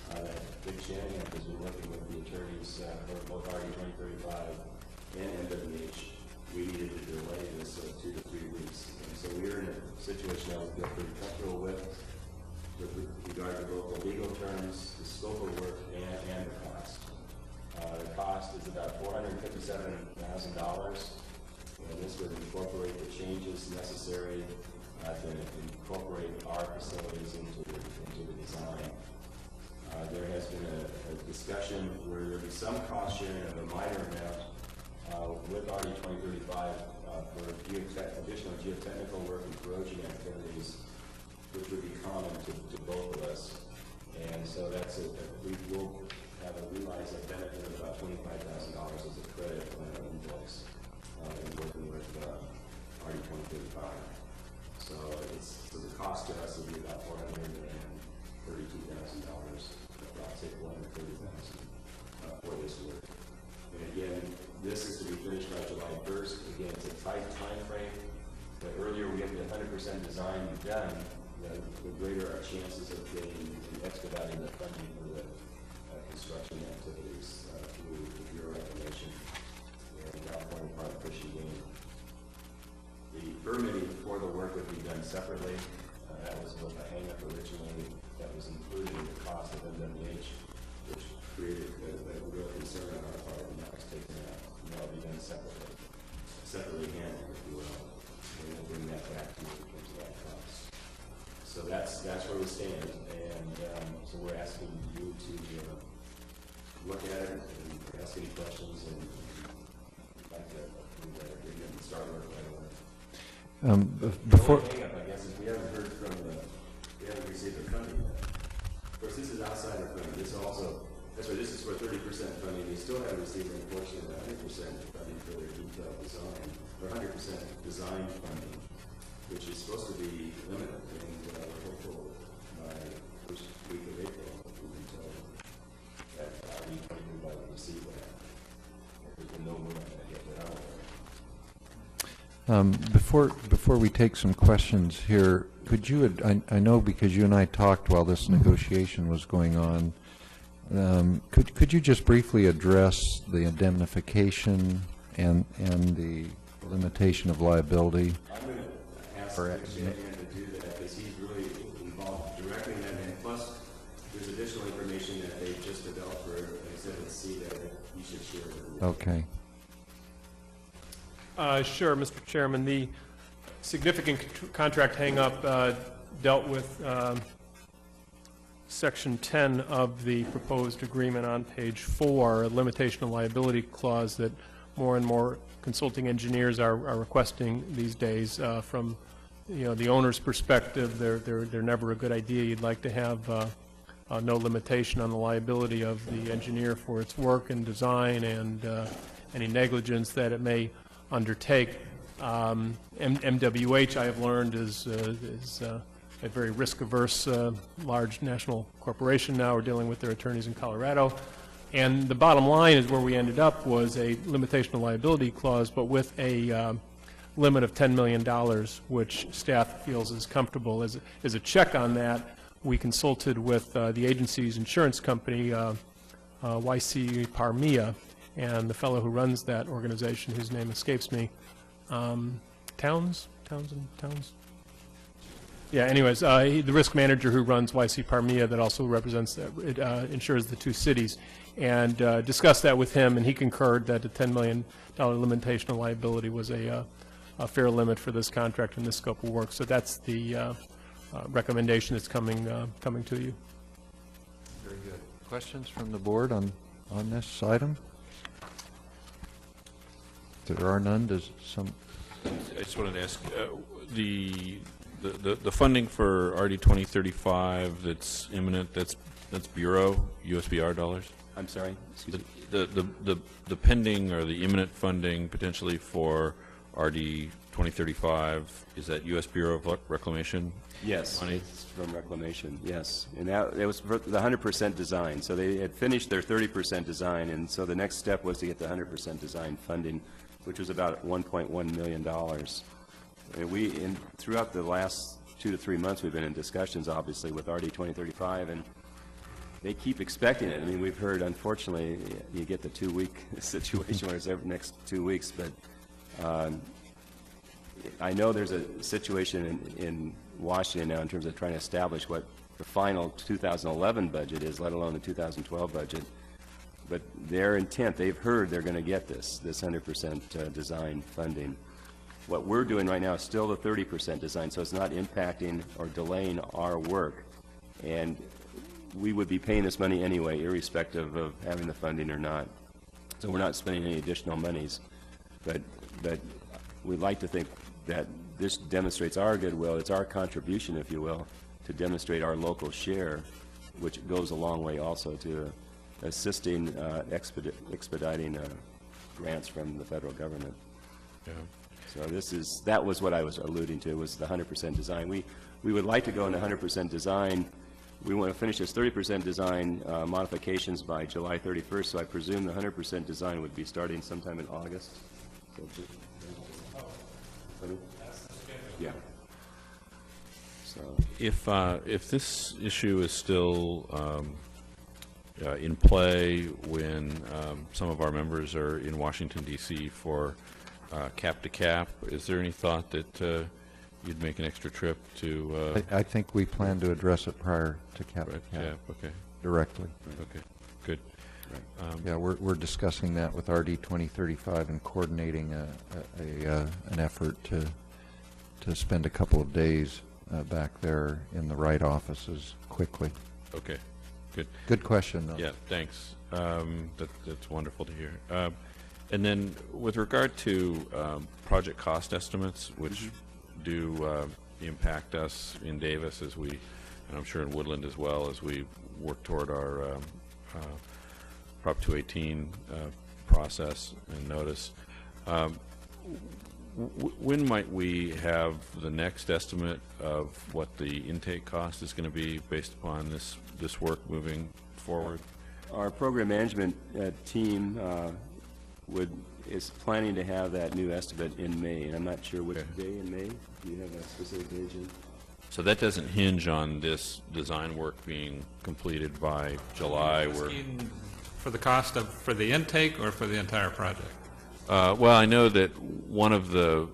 Speaker 3: that Dick Shanahan has been working with the attorneys for both RD 2035 and MWH. We needed to delay this 2 to 3 weeks. And so we're in a situation that we feel pretty comfortable with regard to both the legal terms, the scope of work, and the cost. The cost is about $457,000, and this would incorporate the changes necessary to incorporate our facilities into the design. There has been a discussion where there will be some cost sharing of a minor amount with RD 2035 for additional geotechnical work and corrosion activities, which would be common to both of us. And so that's we will have a realized benefit of about $25,000 as a credit on our invoice in working with RD 2035. So the cost to us will be about $432,000, about say $430,000 for this work. And again, This is to be finished by July 1st. Again, it's a tight time frame. The earlier we get the 100% design done, the greater our chances of getting and expediting the funding for the construction activities through the Bureau of Reclamation and California Department of Fish and Game. The permitting for the work would be done separately. That was what the hang-up originally that was included in the cost of MWH, which created a real concern on our part, and now it's taken out. And that'll be done separately handled, if you will. And we'll bring that back to you in terms of that cost. So that's where we stand, and so we're asking you to look at it and ask any questions, and like to approve that agreement and start work right away.
Speaker 5: Before.
Speaker 3: The only hang-up, I guess, is we haven't heard from we haven't received the funding yet. Of course, this is outside of funding. This also, that's why this is for 30% funding. They still haven't received, unfortunately, 100% funding for their detailed design, or 100% design funding, which is supposed to be limited, and we're hopeful by first week of April we can tell that we will receive that. There's been no movement on that yet, but I'm aware.
Speaker 5: Before we take some questions here, could you, I know because you and I talked while this negotiation was going on, could you just briefly address the indemnification and the limitation of liability?
Speaker 3: I'm going to ask Mr. Shanahan to do that because he's really involved directly in that, and plus there's additional information that they've just developed for Exhibit C that he should share with you.
Speaker 5: Okay.
Speaker 9: Sure, Mr. Chairman. The significant contract hang-up dealt with Section 10 of the proposed agreement on page 4, a limitation of liability clause that more and more consulting engineers are requesting these days. From the owner's perspective, they're never a good idea. You'd like to have no limitation on the liability of the engineer for its work and design and any negligence that it may undertake. MWH, I have learned, is a very risk-averse large national corporation now. We're dealing with their attorneys in Colorado. And the bottom line is where we ended up was a limitation of liability clause, but with a limit of $10 million, which staff feels is comfortable. As a check on that, we consulted with the agency's insurance company, YC Parmia, and the fellow who runs that organization, whose name escapes me, Towns? Yeah, anyways, the risk manager who runs YC Parmia that also represents, insures the two cities, and discussed that with him, and he concurred that a $10 million limitation of liability was a fair limit for this contract and this scope of work. So that's the recommendation that's coming to you.
Speaker 5: Very good. Questions from the board on this item? If there are none, does some...
Speaker 7: I just wanted to ask, the funding for RD 2035 that's imminent, that's Bureau, USBR dollars?
Speaker 3: I'm sorry? Excuse me?
Speaker 7: The pending or the imminent funding potentially for RD 2035, is that U.S. Bureau of Reclamation?
Speaker 3: Yes,
Speaker 7: money?
Speaker 3: it's from Reclamation, yes. And that, it was for the 100% design. So they had finished their 30% design, and so the next step was to get the 100% design funding, which was about $1.1 million. And throughout the last 2 to 3 months, we've been in discussions, obviously, with RD 2035, and they keep expecting it. I mean, we've heard, unfortunately, you get the 2-week situation where it's every next 2 weeks, but I know there's a situation in Washington now in terms of trying to establish what the final 2011 budget is, let alone the 2012 budget. But their intent, they've heard they're going to get this 100% design funding. What we're doing right now is still the 30% design, so it's not impacting or delaying our work. And we would be paying this money anyway, irrespective of having the funding or not. So we're not spending any additional monies. But we'd like to think that this demonstrates our goodwill. It's our contribution, if you will, to demonstrate our local share, which goes a long way also to assisting, expediting grants from the federal government.
Speaker 7: Yeah.
Speaker 3: So that was what I was alluding to, was the 100% design. We would like to go into 100% design we want to finish this 30% design modifications by July 31st, so I presume the 100% design would be starting sometime in August. So yeah. So
Speaker 7: If this issue is still in play when some of our members are in Washington, D.C. for cap to cap, is there any thought that you'd make an extra trip to?
Speaker 5: I think we plan to address it prior to cap to cap.
Speaker 7: Okay.
Speaker 5: Directly.
Speaker 7: Okay. Good.
Speaker 5: Yeah, we're discussing that with RD 2035 and coordinating an effort to spend a couple of days back there in the right offices quickly.
Speaker 7: Okay. Good.
Speaker 5: Good question, though.
Speaker 7: Yeah, thanks. That's wonderful to hear. And then with regard to project cost estimates, which do impact us in Davis as we, and I'm sure in Woodland as well, as we work toward our Prop 218 process and notice. When might we have the next estimate of what the intake cost is going to be based upon this work moving forward?
Speaker 3: our program management team is planning to have that new estimate in May, and I'm not sure which day in May. Do you have a specific day, Jim?
Speaker 7: So that doesn't hinge on this design work being completed by July?
Speaker 12: For the cost of, for the intake or for the entire project?
Speaker 7: Well, I know that one of the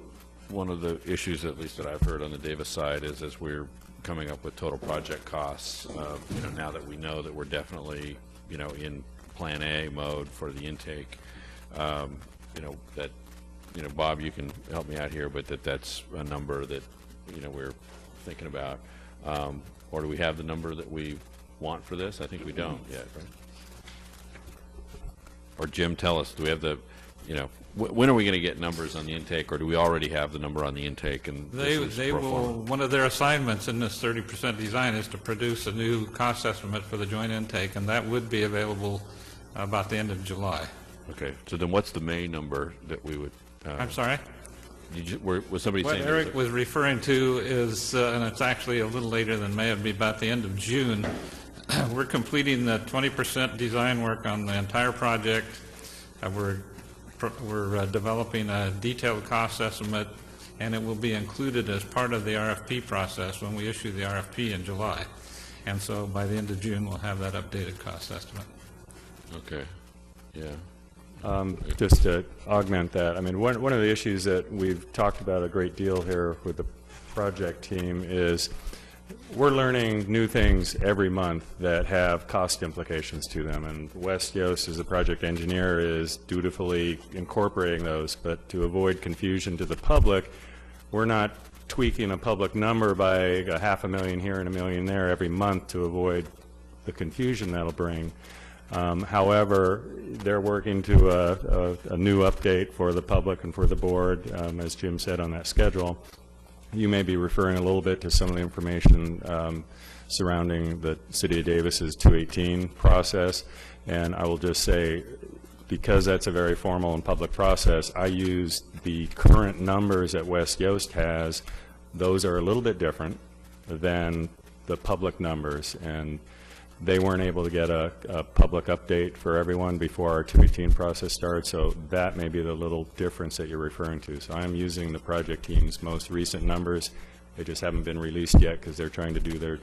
Speaker 7: issues, at least that I've heard on the Davis side, is as we're coming up with total project costs, now that we know that we're definitely, in Plan A mode for the intake, that, Bob, you can help me out here, but that's a number that, we're thinking about. Or do we have the number that we want for this? I think we don't yet, right? Or Jim, tell us, do we have the, when are we going to get numbers on the intake, or do we already have the number on the intake? And
Speaker 12: they will, one of their assignments in this 30% design is to produce a new cost estimate for the joint intake, and that would be available about the end of July.
Speaker 7: Okay, so then what's the May number that we would?
Speaker 12: I'm sorry?
Speaker 7: Was somebody
Speaker 12: what
Speaker 7: saying?
Speaker 12: What Eric was referring to is, and it's actually a little later than May, it would be about the end of June. We're completing the 20% design work on the entire project. We're developing a detailed cost estimate, and it will be included as part of the RFP process when we issue the RFP in July. And so by the end of June, we'll have that updated cost estimate.
Speaker 7: Okay, yeah.
Speaker 14: Just to augment that, I mean, one of the issues that we've talked about a great deal here with the project team is we're learning new things every month that have cost implications to them, and Wes Yost, as the project engineer, is dutifully incorporating those. But to avoid confusion to the public, we're not tweaking a public number by a $500,000 here and $1 million there every month to avoid the confusion that'll bring. However, they're working to a new update for the public and for the board, as Jim said, on that schedule. You may be referring a little bit to some of the information surrounding the City of Davis's 218 process, and I will just say, because that's a very formal and public process, I use the current numbers that Wes Yost has. Those are a little bit different than the public numbers, and they weren't able to get a public update for everyone before our 218 process starts, so that may be the little difference that you're referring to. So I'm using the project team's most recent numbers. They just haven't been released yet because they're trying to do their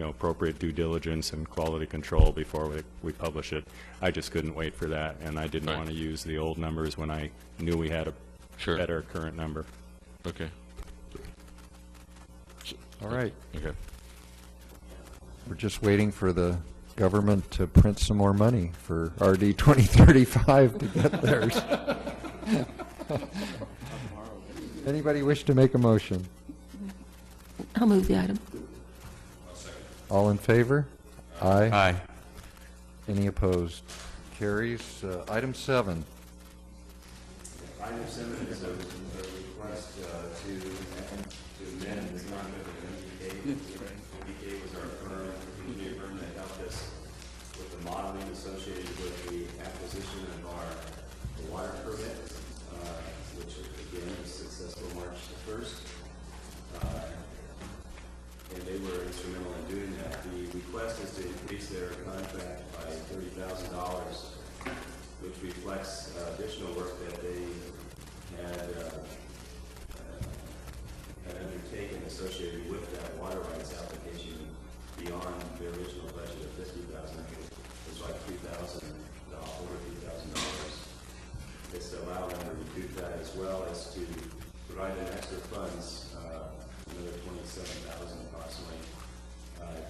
Speaker 14: appropriate due diligence and quality control before we publish it. I just couldn't wait for that, and I didn't want to use the old numbers when I knew we had a better current number.
Speaker 7: Okay.
Speaker 14: All right.
Speaker 7: Okay.
Speaker 5: We're just waiting for the government to print some more money for RD 2035 to get theirs. Anybody wish to make a motion?
Speaker 15: I'll move the item.
Speaker 5: All in favor? Aye.
Speaker 1: Aye.
Speaker 5: Any opposed? Carries. Item 7.
Speaker 3: Item 7 is a request to amend the contract with MDK. MDK was our firm, engineering firm that helped us with the modeling associated with the acquisition of our water permit, which again was successful March 1st. And they they were instrumental in doing that. The request is to increase their contract by $30,000, which reflects additional work that they had undertaken associated with that water rights application beyond their original budget of $50,000. It was like over $3,000. It's to allow them to recoup that, as well as to provide them extra funds, another $27,000 approximately,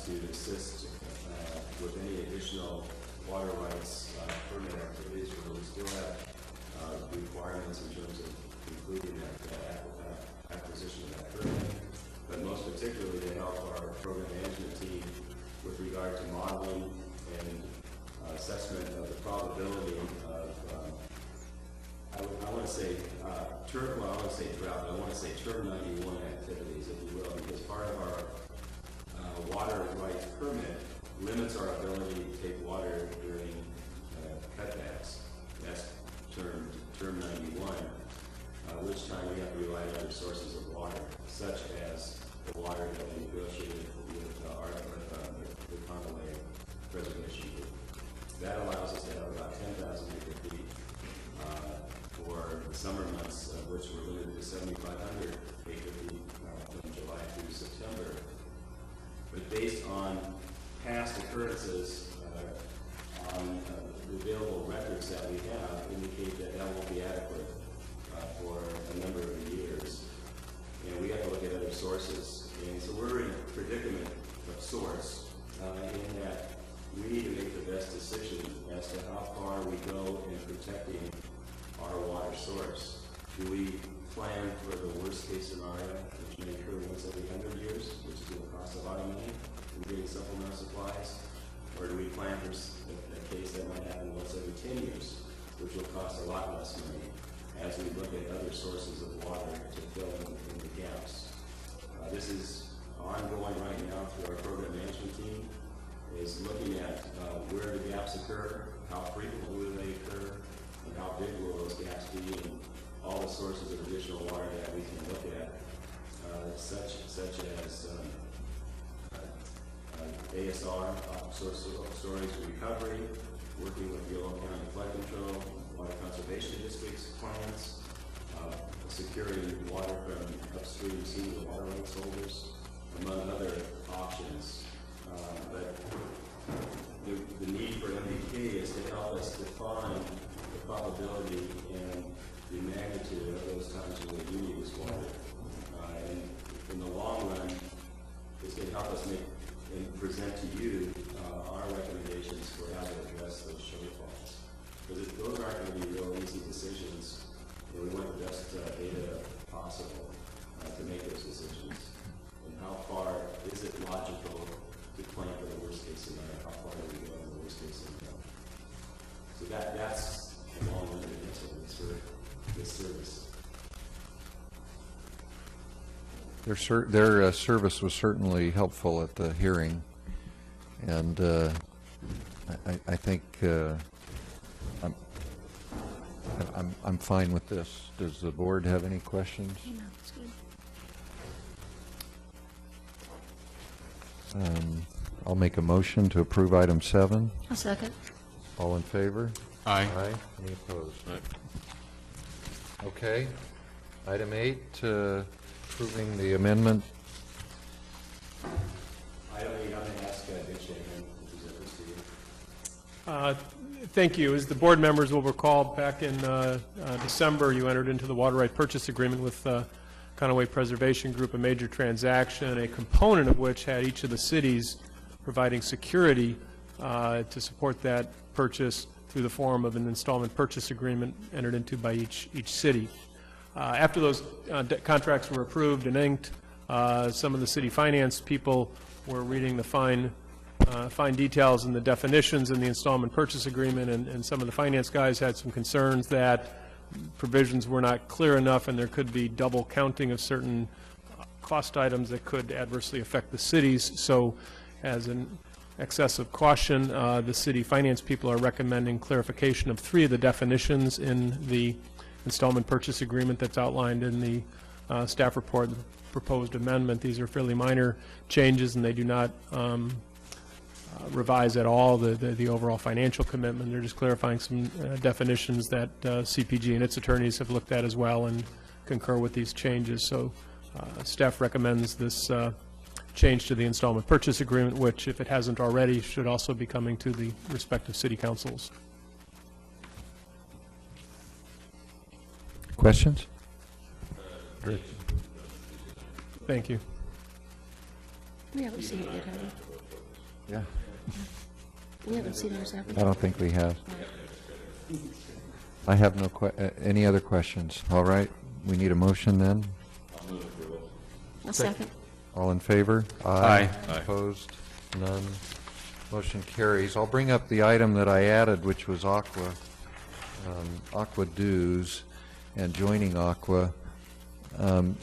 Speaker 3: to assist with any additional water rights permit activities where we still have requirements in terms of including that acquisition of that permit, but most particularly to help our program management team with regard to modeling and assessment of the probability of, I want to say term, well, I want to say drought, but I want to say term 91 activities, if you will, because part of our water rights permit limits our ability to take water during cutbacks. That's term 91, which time we have to rely on other sources of water, such as the water that we negotiated with the Conway Preservation Group. That allows us to have about 10,000 acre feet for the summer months, which were limited to 7,500 acre feet from July through September. But based on past occurrences, on the available records that we have, indicate that that will be adequate for a number of years. And we have to look at other sources. And so we're in a predicament of sorts in that we need to make the best decision as to how far we go in protecting our water source. Do we plan for the worst case scenario, which may occur once every 100 years, which is going to cost a lot of money, and getting supplemental supplies? Or do we plan for a case that might happen once every 10 years, which will cost a lot less money, as we look at other sources of water to fill in the gaps? This is ongoing right now through our program management team, is looking at where the gaps occur, how frequently will they occur, and how big will those gaps be, and all the sources of additional water that we can look at, such as ASR, storage and recovery, working with the Yolo County Flood Control, Water Conservation District's plans, securing water from upstream senior water rights holders, among other options. But the need for MVP is to help us define the probability and the magnitude of those times when we do need this water. And in the long run, it's going to help us make and present to you our recommendations for how to address those shortfalls. Because those aren't going to be real easy decisions. We want the best data possible to make those decisions. And how far is it logical to plan for the worst case scenario? How far do we go in the worst case scenario? So that's a long-winded answer for this service.
Speaker 5: Their service was certainly helpful at the hearing, and I think I'm fine with this. Does the board have any questions?
Speaker 15: No, it's good.
Speaker 5: I'll make a motion to approve item 7.
Speaker 15: I'll second.
Speaker 5: All in favor?
Speaker 1: Aye.
Speaker 5: Aye. Any opposed?
Speaker 7: Aye.
Speaker 5: Okay. Item 8, approving the amendment.
Speaker 3: Item 8, I'm going to ask Dick Shahan to present this to you.
Speaker 9: Thank you. As the board members will recall, back in December, you entered into the water right purchase agreement with Conway Preservation Group, a major transaction, a component of which had each of the cities providing security to support that purchase through the form of an installment purchase agreement entered into by each city. After those contracts were approved and inked, some of the city finance people were reading the fine details and the definitions in the installment purchase agreement, and some of the finance guys had some concerns that provisions were not clear enough and there could be double counting of certain cost items that could adversely affect the cities. So as an excessive caution, the city finance people are recommending clarification of 3 of the definitions in the installment purchase agreement that's outlined in the staff report, the proposed amendment. These are fairly minor changes, and they do not revise at all the overall financial commitment. They're just clarifying some definitions that CPG and its attorneys have looked at as well and concur with these changes. So staff recommends this change to the installment purchase agreement, which, if it hasn't already, should also be coming to the respective city councils.
Speaker 5: Questions?
Speaker 9: Thank you.
Speaker 15: We haven't seen it yet, have we?
Speaker 5: Yeah.
Speaker 15: We haven't seen ours, have we?
Speaker 5: I don't think we have. I have no any other questions. All right, we need a motion then.
Speaker 15: A second.
Speaker 5: All in favor?
Speaker 1: Aye.
Speaker 5: Opposed? None. Motion carries. I'll bring up the item that I added, which was Aqua, Aqua dues and joining Aqua.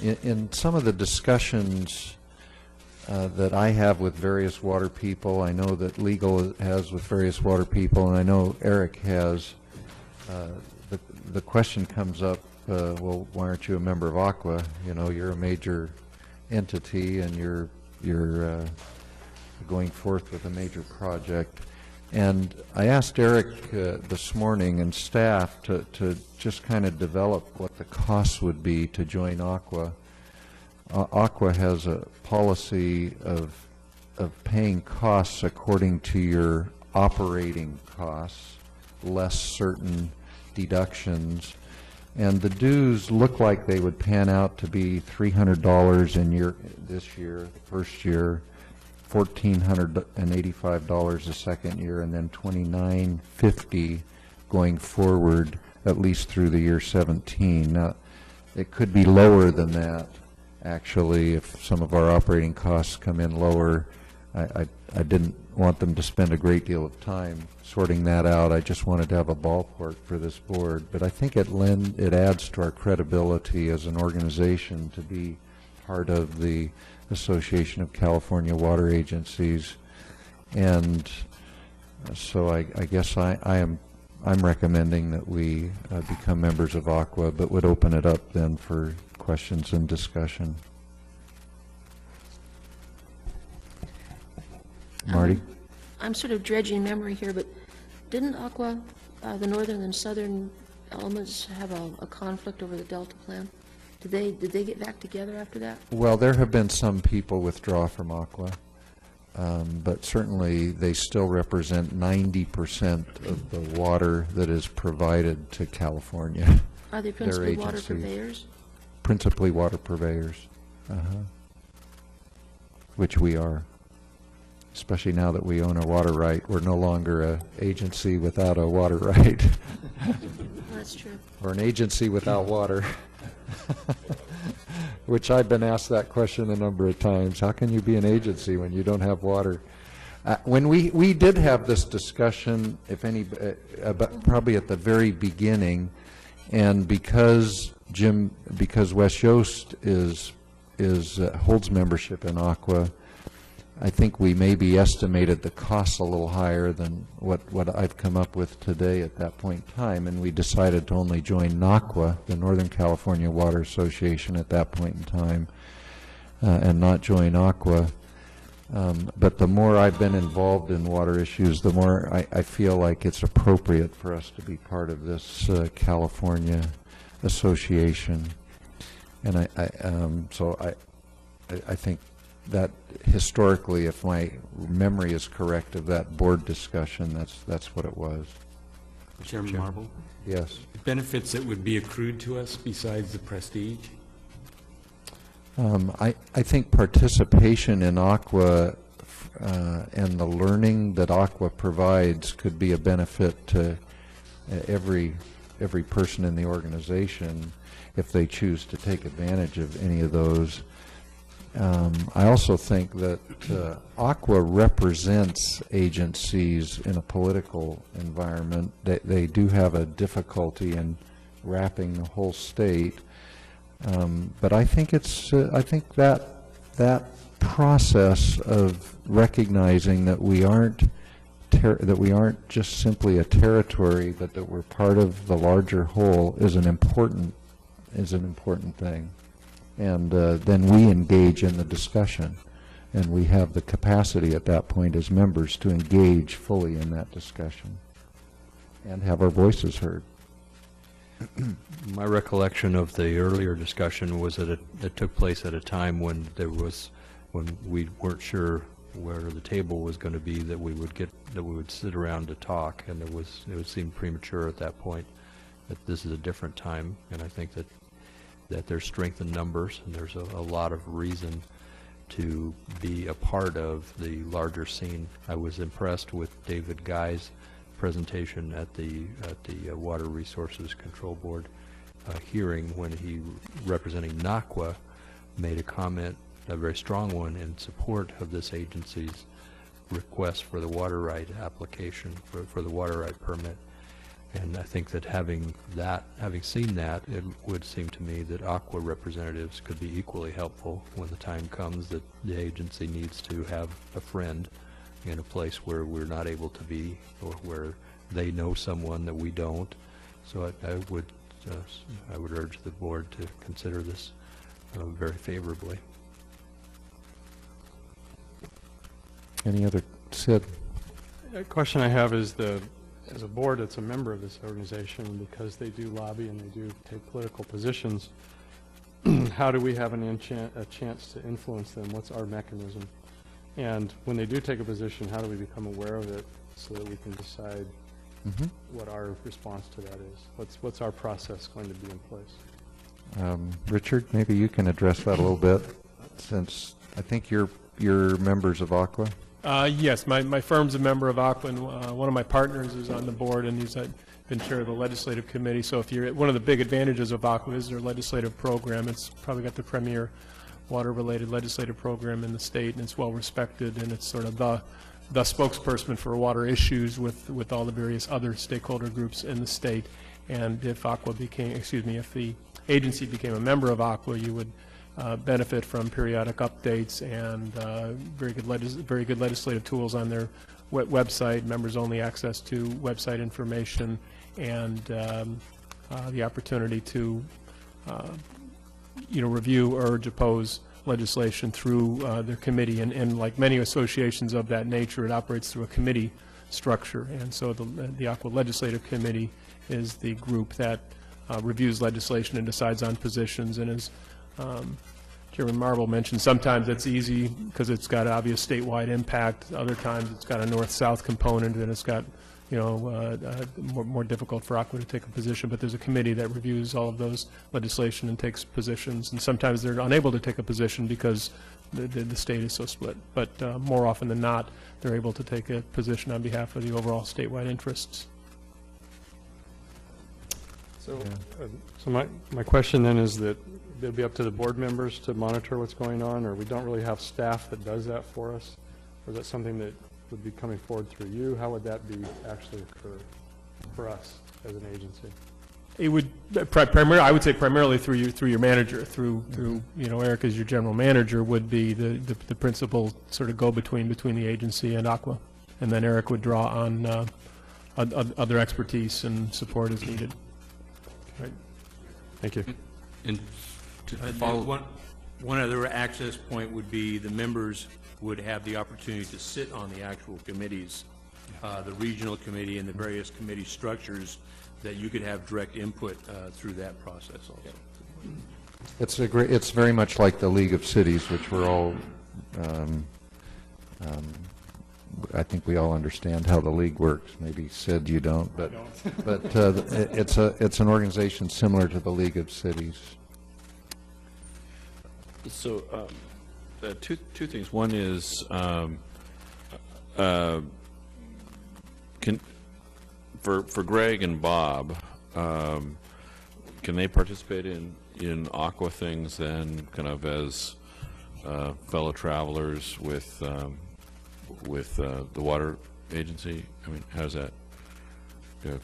Speaker 5: In some of the discussions that I have with various water people, I know that legal has with various water people, and I know Eric has, the question comes up, well, why aren't you a member of Aqua? You know, you're a major entity and you're going forth with a major project. And I asked Eric this morning and staff to just kind of develop what the costs would be to join Aqua. Aqua has a policy of paying costs according to your operating costs, less certain deductions. And the dues look like they would pan out to be $300 this year, the first year, $1,485 the second year, and then $2,950 going forward, at least through the year 17. Now, it could be lower than that, actually, if some of our operating costs come in lower. I didn't want them to spend a great deal of time sorting that out. I just wanted to have a ballpark for this board. But I think it adds to our credibility as an organization to be part of the Association of California Water Agencies. And so I guess I'm recommending that we become members of Aqua, but would open it up then for questions and discussion. Marty?
Speaker 15: I'm sort of dredging memory here, but didn't Aqua, the northern and southern elements, have a conflict over the Delta plan? Did they get back together after that?
Speaker 5: Well, there have been some people withdraw from Aqua, but certainly they still represent 90% of the water that is provided to California.
Speaker 15: Are they principally water purveyors?
Speaker 5: Principally water purveyors, which we are. Especially now that we own a water right. We're no longer an agency without a water right.
Speaker 15: That's true.
Speaker 5: Or an agency without water. Which I've been asked that question a number of times. How can you be an agency when you don't have water? When we did have this discussion, if any, probably at the very beginning, and because West Yost holds membership in Aqua, I think we maybe estimated the costs a little higher than what I've come up with today at that point in time, and we decided to only join NAQUA, the Northern California Water Association, at that point in time, and not join Aqua. But the more I've been involved in water issues, the more I feel like it's appropriate for us to be part of this California association. And so I think that historically, if my memory is correct of that board discussion, that's what it was.
Speaker 1: Chairman Marble?
Speaker 5: Yes.
Speaker 1: Benefits that would be accrued to us besides the prestige?
Speaker 5: I think participation in Aqua and the learning that Aqua provides could be a benefit to every person in the organization if they choose to take advantage of any of those. I also think that Aqua represents agencies in a political environment. They do have a difficulty in wrapping the whole state, but I think that process of recognizing that we aren't just simply a territory, but that we're part of the larger whole is an important thing. and then we engage in the discussion. And we have the capacity at that point as members to engage fully in that discussion and have our voices heard.
Speaker 10: My recollection of the earlier discussion was that it took place at a time when we weren't sure where the table was going to be that we would sit around to talk, and it would seem premature at that point. That this is a different time, and I think that there's strength in numbers, and there's a lot of reason to be a part of the larger scene. I was impressed with David Guy's presentation at the Water Resources Control Board hearing when he, representing Aqua, made a comment, a very strong one, in support of this agency's request for the water right application, for the water right permit. And I think that having seen that, it would seem to me that Aqua representatives could be equally helpful when the time comes that the agency needs to have a friend in a place where we're not able to be, or where they know someone that we don't. So I would urge the board to consider this very favorably.
Speaker 5: Any other, Sid?
Speaker 14: A question I have is as a board that's a member of this organization, because they do lobby and they do take political positions, how do we have a chance to influence them? What's our mechanism? And when they do take a position, how do we become aware of it so that we can decide what our response to that is? What's our process going to be in place?
Speaker 5: Richard, maybe you can address that a little bit, since I think you're members of Aqua.
Speaker 9: Yes, my firm's a member of Aqua, and one of my partners is on the board, and he's been chair of the legislative committee. So if you're, one of the big advantages of Aqua is their legislative program. It's probably got the premier water-related legislative program in the state, and it's well respected, and it's sort of the spokesperson for water issues with all the various other stakeholder groups in the state. And if if the agency became a member of Aqua, you would benefit from periodic updates and very good legislative tools on their website, members-only access to website information, and the opportunity to review, urge, oppose legislation through their committee. And like many associations of that nature, it operates through a committee structure. And so the Aqua Legislative Committee is the group that reviews legislation and decides on positions, and is Chairman Marble mentioned, sometimes it's easy because it's got obvious statewide impact. Other times it's got a north-south component, and it's got, more difficult for Aqua to take a position. But there's a committee that reviews all of those legislation and takes positions. And sometimes they're unable to take a position because the state is so split. But more often than not, they're able to take a position on behalf of the overall statewide interests.
Speaker 14: So, so my question then is that it'll be up to the board members to monitor what's going on, or we don't really have staff that does that for us? Or is that something that would be coming forward through you? How would that be actually occur for us as an agency?
Speaker 9: It would primarily, I would say, primarily through your manager, through Eric as your general manager would be the principal sort of go-between between the agency and Aqua, and then Eric would draw on other expertise and support as needed.
Speaker 14: Right. Thank you.
Speaker 1: And
Speaker 11: one other access point would be the members would have the opportunity to sit on the actual committees, the regional committee and the various committee structures, that you could have direct input through that process also.
Speaker 5: It's very much like the League of Cities, which we're all, I think we all understand how the league works. Maybe Sid, you don't, but it's an organization similar to the League of Cities.
Speaker 7: So two things. One is for Greg and Bob, can they participate in Aqua things then, kind of as fellow travelers with the water agency? I mean, how's that go?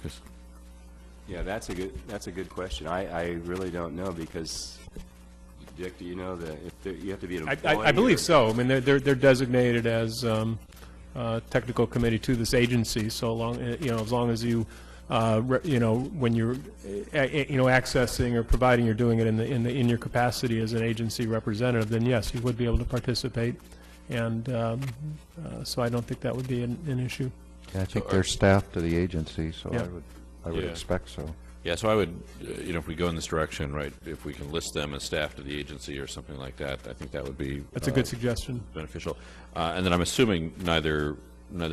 Speaker 3: Yeah, that's a good question. I really don't know, because Dick, do you know that if you have to be an employee?
Speaker 9: I believe so. I mean, they're designated as technical committee to this agency. So long, as long as you when you're, accessing or providing, you're doing it in your capacity as an agency representative, then yes, you would be able to participate. And so I don't think that would be an issue.
Speaker 5: Yeah, I think they're staff to the agency, so
Speaker 9: Yeah.
Speaker 5: I would expect so.
Speaker 7: Yeah, so I would, if we go in this direction, right, if we can list them as staff to the agency or something like that, I think that would be.
Speaker 9: That's a good suggestion.
Speaker 7: Beneficial. And then I'm assuming neither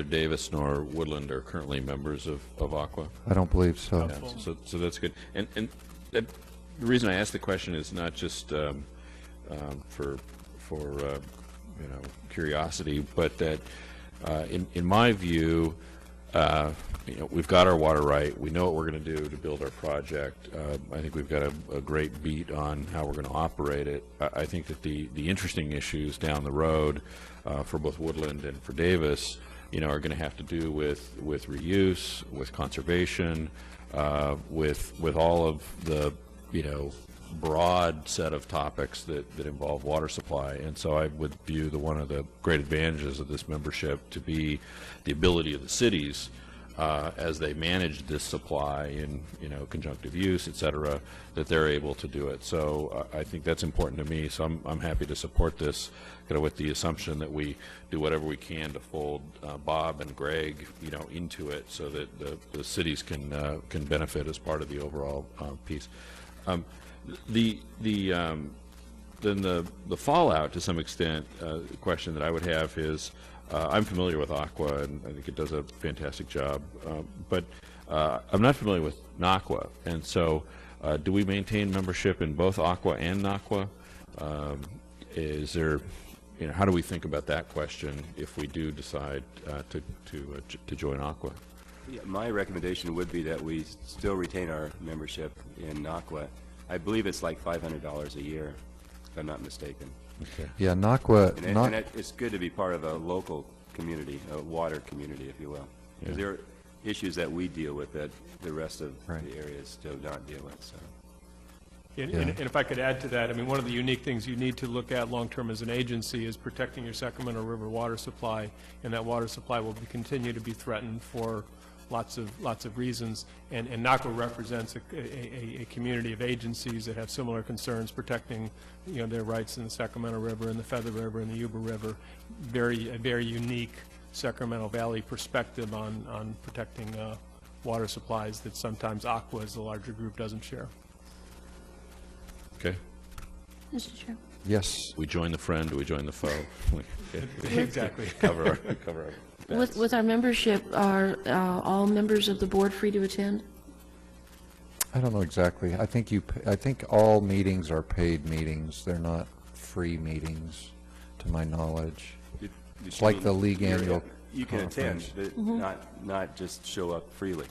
Speaker 7: Davis nor Woodland are currently members of Aqua?
Speaker 5: I don't believe so.
Speaker 7: Yeah, so that's good. And the reason I asked the question is not just for curiosity, but that in my view, we've got our water right. We know what we're going to do to build our project. I think we've got a great beat on how we're going to operate it. I think that the interesting issues down the road for both Woodland and for Davis, are going to have to do with reuse, with conservation, with all of the broad set of topics that involve water supply. And so I would view one of the great advantages of this membership to be the ability of the cities as they manage this supply in conjunctive use, et cetera, that they're able to do it. So I think that's important to me. So I'm happy to support this, with the assumption that we do whatever we can to fold Bob and Greg, into it, so that the cities can benefit as part of the overall piece. Then the fallout, to some extent, question that I would have is, I'm familiar with Aqua, and I think it does a fantastic job, but I'm not familiar with NAQUA, and so do we maintain membership in both Aqua and NAQUA? Is there, how do we think about that question if we do decide to join Aqua?
Speaker 3: Yeah, my recommendation would be that we still retain our membership in NAQUA. I believe it's like $500 a year, if I'm not mistaken.
Speaker 5: Okay. Yeah, NAQUA.
Speaker 3: And it's good to be part of a local community, a water community, if you will. Because there are issues that we deal with that the rest of the areas do not deal with. So.
Speaker 9: And if I could add to that, one of the unique things you need to look at long-term as an agency is protecting your Sacramento River water supply, and that water supply will continue to be threatened for lots of reasons, and NAQUA represents a community of agencies that have similar concerns protecting their rights in the Sacramento River and the Feather River and the Yuba River. A very unique Sacramento Valley perspective on protecting water supplies that sometimes Aqua as the larger group doesn't share.
Speaker 7: Okay.
Speaker 15: Mr. Chair.
Speaker 5: Yes.
Speaker 7: We join the friend, we join the foe.
Speaker 9: Exactly.
Speaker 7: cover our
Speaker 15: With our membership, are all members of the board free to attend?
Speaker 5: I don't know exactly. I think all meetings are paid meetings. They're not free meetings, to my knowledge. It's like the league annual
Speaker 3: You can attend,
Speaker 5: conference.
Speaker 3: but not just show up freely.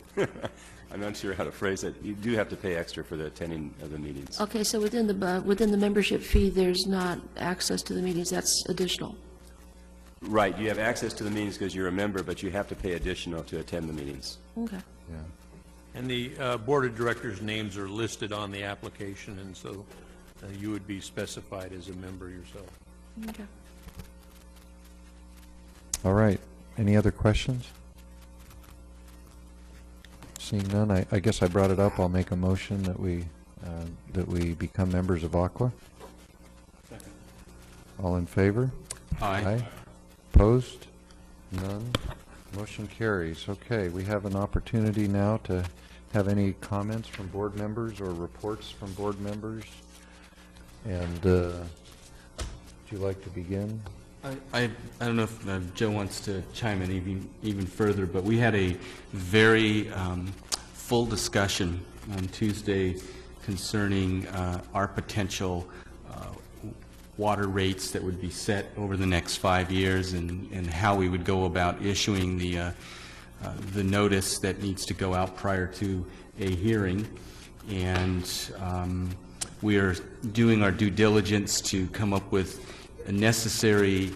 Speaker 3: I'm not sure how to phrase it. You do have to pay extra for the attending of the meetings.
Speaker 15: Okay, so within the membership fee, there's not access to the meetings. That's additional.
Speaker 3: Right. You have access to the meetings because you're a member, but you have to pay additional to attend the meetings.
Speaker 15: Okay.
Speaker 5: Yeah.
Speaker 11: And the board of directors' names are listed on the application, and so you would be specified as a member yourself.
Speaker 15: Okay.
Speaker 5: All right. Any other questions? Seeing none, I guess I brought it up. I'll make a motion that we become members of Aqua.
Speaker 8: Second.
Speaker 5: All in favor?
Speaker 1: Aye.
Speaker 5: Opposed? None. Motion carries. Okay, we have an opportunity now to have any comments from board members or reports from board members. And would you like to begin?
Speaker 1: I don't know if Joe wants to chime in even further, but we had a very full discussion on Tuesday concerning our potential water rates that would be set over the next 5 years, and how we would go about issuing the notice that needs to go out prior to a hearing. And we are doing our due diligence to come up with a necessary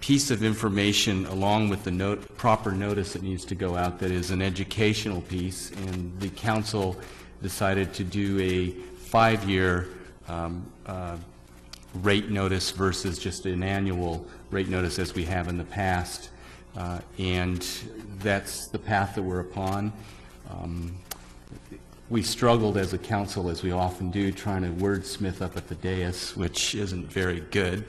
Speaker 1: piece of information along with the proper notice that needs to go out that is an educational piece. And the council decided to do a 5-year rate notice versus just an annual rate notice as we have in the past. And that's the path that we're upon. We struggled as a council, as we often do, trying to wordsmith up at the dais, which isn't very good.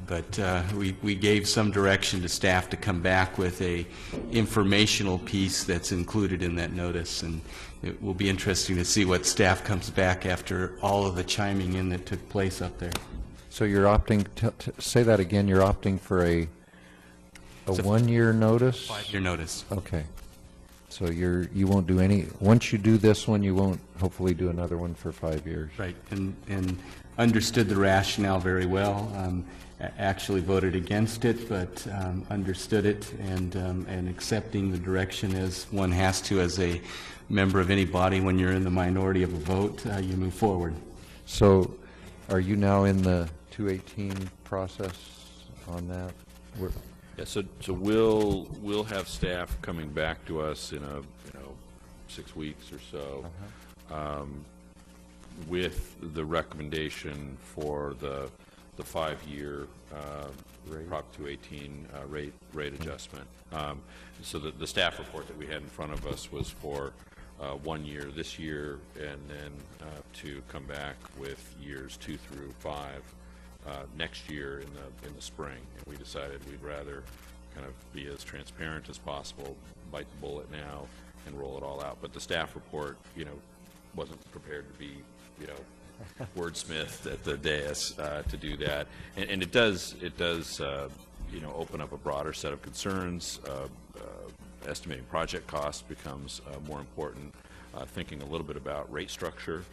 Speaker 1: But we gave some direction to staff to come back with a informational piece that's included in that notice, and it will be interesting to see what staff comes back after all of the chiming in that took place up there.
Speaker 5: So you're opting, say that again, you're opting for a one-year notice?
Speaker 1: 5-year notice.
Speaker 5: Okay. So you won't do any, once you do this one, you won't hopefully do another one for 5 years?
Speaker 1: Right, and understood the rationale very well. Actually voted against it, but understood it, and accepting the direction as one has to as a member of any body. When you're in the minority of a vote, you move forward.
Speaker 5: So are you now in the 218 process on that?
Speaker 7: Yeah, so we'll have staff coming back to us in 6 weeks or so with the recommendation for the 5-year Prop 218 rate adjustment. So the staff report that we had in front of us was for 1 year this year, and then to come back with years 2 through 5 next year in the spring. And we decided we'd rather kind of be as transparent as possible, bite the bullet now, and roll it all out. But the staff report, wasn't prepared to be, wordsmith at the dais to do that, and it does open up a broader set of concerns. Estimating project costs becomes more important. Thinking a little bit about rate structure,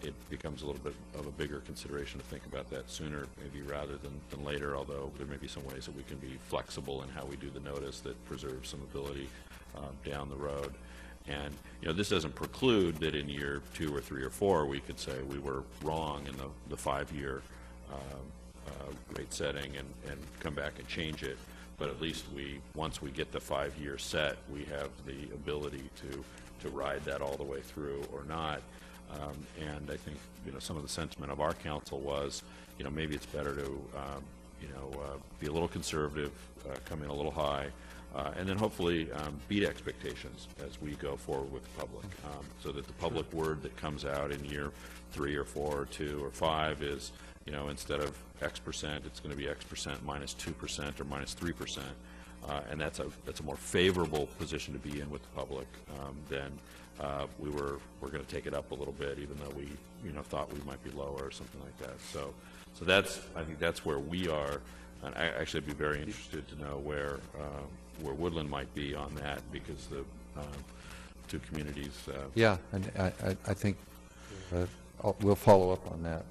Speaker 7: it becomes a little bit of a bigger consideration to think about that sooner, maybe rather than later. Although there may be some ways that we can be flexible in how we do the notice that preserves some ability down the road. And this doesn't preclude that in year 2 or 3 or 4 we could say we were wrong in the 5-year rate setting and come back and change it. But at least once we get the 5-year set, we have the ability to ride that all the way through or not. And I think some of the sentiment of our council was maybe it's better to be a little conservative, come in a little high. And then hopefully beat expectations as we go forward with the public, so that the public word that comes out in year 3 or 4 or 2 or 5 is, instead of X percent, it's going to be X percent minus 2% or minus 3%, and that's a more favorable position to be in with the public than we're going to take it up a little bit, even though we thought we might be lower or something like that. So I think that's where we are. And I actually would be very interested to know where Woodland might be on that, because the two communities.
Speaker 5: Yeah, and I think we'll follow up on that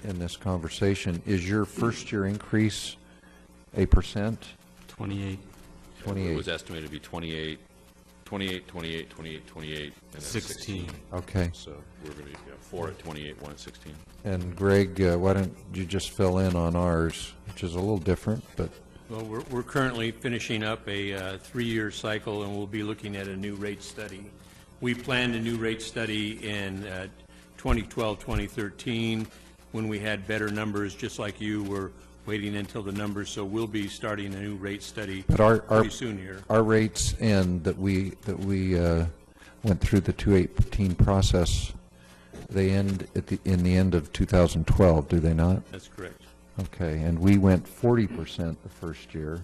Speaker 5: in this conversation. Is your first-year increase a percent?
Speaker 1: 28.
Speaker 7: 28. It was estimated to be 28, 28, 28, 28, 28, and then 16.
Speaker 5: Okay.
Speaker 7: So we're going to be 4 at 28, 1 at 16.
Speaker 5: And Greg, why don't you just fill in on ours, which is a little different, but...
Speaker 11: Well, we're currently finishing up a 3-year cycle, and we'll be looking at a new rate study. We planned a new rate study in 2012, 2013, when we had better numbers, just like you were waiting until the numbers, so we'll be starting a new rate study pretty soon here.
Speaker 5: Our rates and that we went through the 218 process, they end in the end of 2012, do they not?
Speaker 11: That's correct.
Speaker 5: Okay, and we went 40% the first year,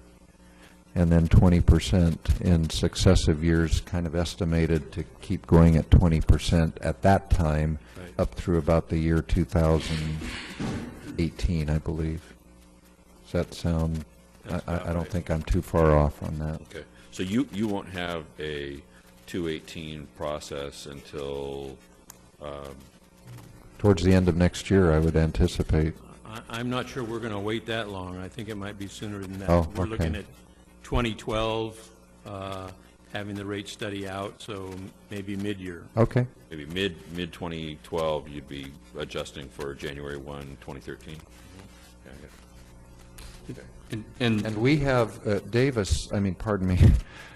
Speaker 5: and then 20% in successive years, kind of estimated to keep going at 20% at that time, right, up through about the year 2018, I believe. Does that sound, I don't think I'm too far off on that.
Speaker 7: Okay, so you won't have a 218 process until...
Speaker 5: towards the end of next year, I would anticipate.
Speaker 11: I'm not sure we're going to wait that long. I think it might be sooner than that.
Speaker 5: Oh,
Speaker 11: we're looking at 2012, having the rate study out, so maybe mid-year.
Speaker 5: Okay.
Speaker 7: Maybe mid-2012, you'd be adjusting for January 1, 2013.
Speaker 5: Okay. And we have Davis, pardon me,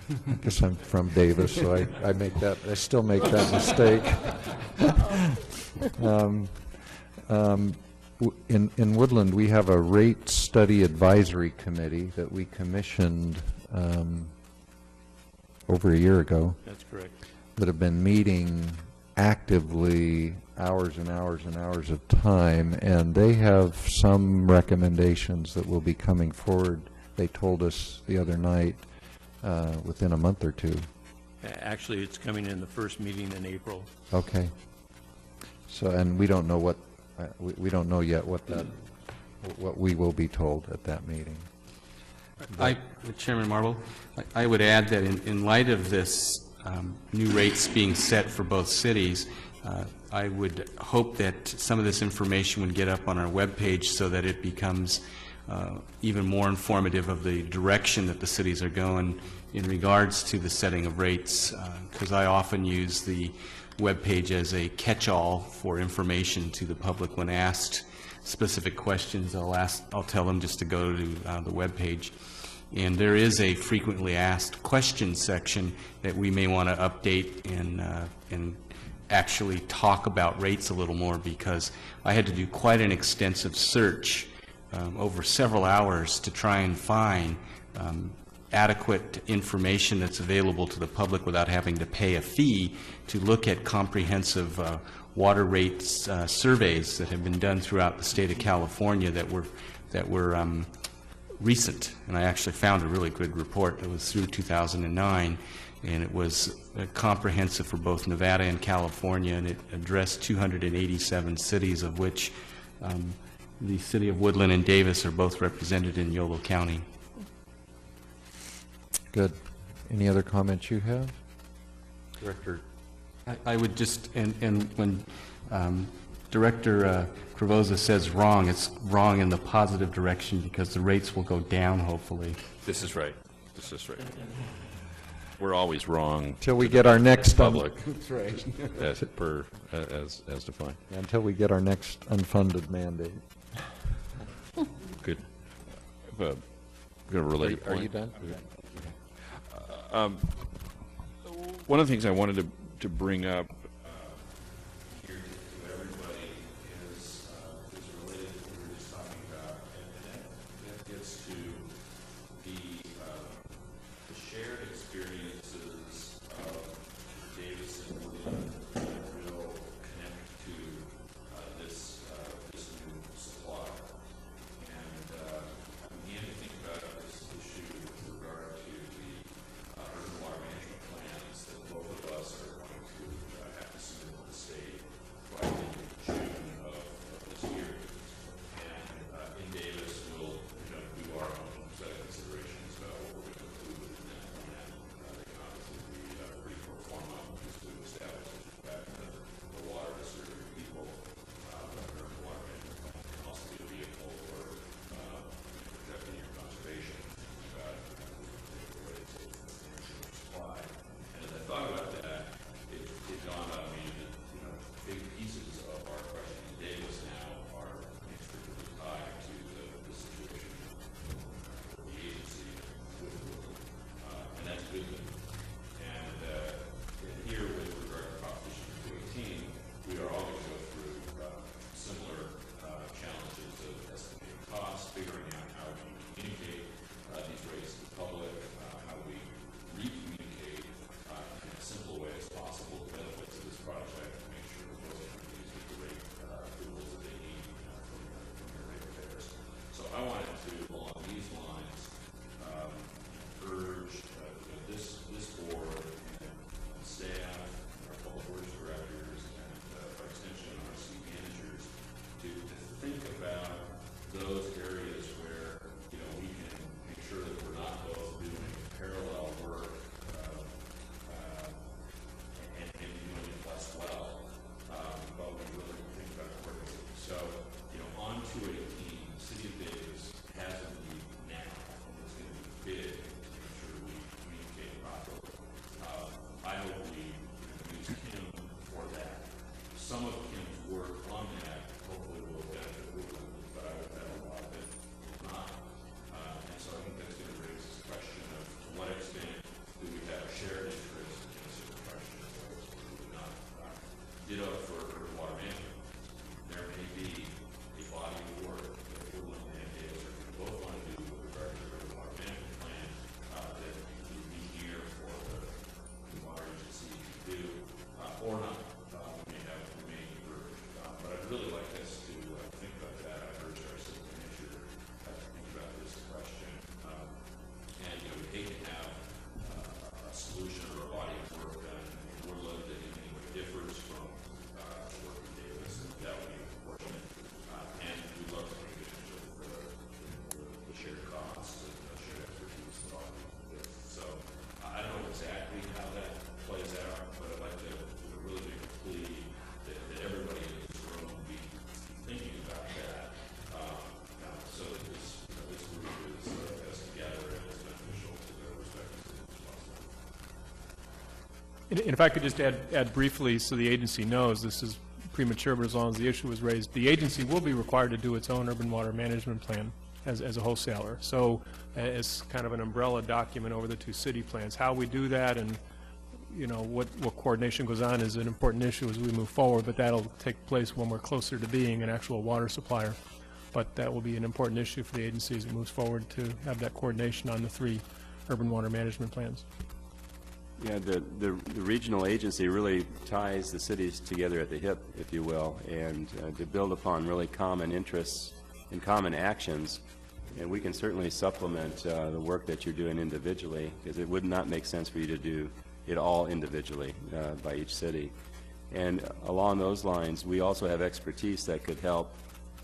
Speaker 5: I guess I'm from Davis, so I still make that mistake. In Woodland, we have a rate study advisory committee that we commissioned over a year ago.
Speaker 11: That's correct.
Speaker 5: that have been meeting actively hours and hours and hours of time, and they have some recommendations that will be coming forward, they told us the other night, within a month or two.
Speaker 11: Actually, it's coming in the first meeting in April.
Speaker 5: Okay. So, and we don't know what, we don't know yet what we will be told at that meeting.
Speaker 1: Chairman Marble, I would add that in light of this new rates being set for both cities, I would hope that some of this information would get up on our webpage so that it becomes even more informative of the direction that the cities are going in regards to the setting of rates, because I often use the webpage as a catch-all for information to the public when asked specific questions. I'll tell them just to go to the webpage. And there is a frequently asked questions section that we may want to update and actually talk about rates a little more, because I had to do quite an extensive search over several hours to try and find adequate information that's available to the public without having to pay a fee to look at comprehensive water rates surveys that have been done throughout the state of California that were recent. And I actually found a really good report that was through 2009, and it was comprehensive for both Nevada and California, and it addressed 287 cities, of which the city of Woodland and Davis are both represented in Yolo County.
Speaker 5: Good. Any other comments you have?
Speaker 1: Director, I would just, and when Director Cravoza says wrong, it's wrong in the positive direction, because the rates will go down, hopefully.
Speaker 7: This is right. This is right. We're always wrong.
Speaker 5: Till we get our next
Speaker 7: public.
Speaker 5: That's right.
Speaker 7: as defined.
Speaker 5: Until we get our next unfunded mandate.
Speaker 7: Good. Got a related point.
Speaker 5: Are you done?
Speaker 7: One of the things I wanted to bring up here to everybody is related to what we were just talking about, and that gets to the shared experiences of Davis and Woodland that will connect to this new supply. And I began to think about this issue with regard to the urban water management plans that both of us are going to have to submit to the state by June of this year. And in Davis, we'll do our own set of considerations about what we're going to include within that plan. They can obviously
Speaker 9: And if I could just add briefly, so the agency knows, this is premature, but as long as the issue was raised, the agency will be required to do its own urban water management plan as a wholesaler. So as kind of an umbrella document over the two city plans. How we do that and, you know, what coordination goes on is an important issue as we move forward, but that'll take place when we're closer to being an actual water supplier. But that will be an important issue for the agency as it moves forward to have that coordination on the 3 urban water management plans.
Speaker 3: Yeah, the regional agency really ties the cities together at the hip, if you will, and to build upon really common interests and common actions. And we can certainly supplement the work that you're doing individually, because it would not make sense for you to do it all individually by each city. And along those lines, we also have expertise that could help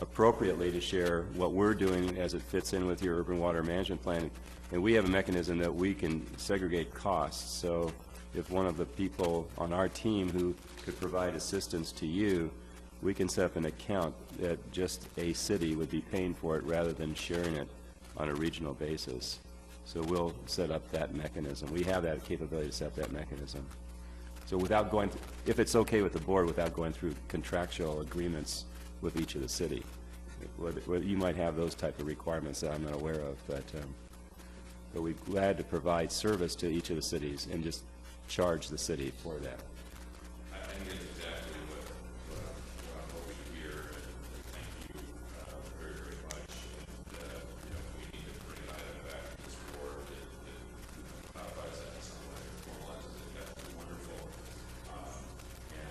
Speaker 3: appropriately to share what we're doing as it fits in with your urban water management plan. And we have a mechanism that we can segregate costs. So if one of the people on our team who could provide assistance to you, we can set up an account that just a city would be paying for it rather than sharing it on a regional basis. So we'll set up that mechanism. We have that capability to set up that mechanism. So without going, if it's okay with the board, without going through contractual agreements with each of the city. You might have those type of requirements that I'm not aware of, but we're glad to provide service to each of the cities and just charge the city for that.
Speaker 7: I think it's exactly what we hear, and thank you very, very much. And you know, we need to bring an item back to this board that codifies that in some way, formalizes it. That's wonderful. You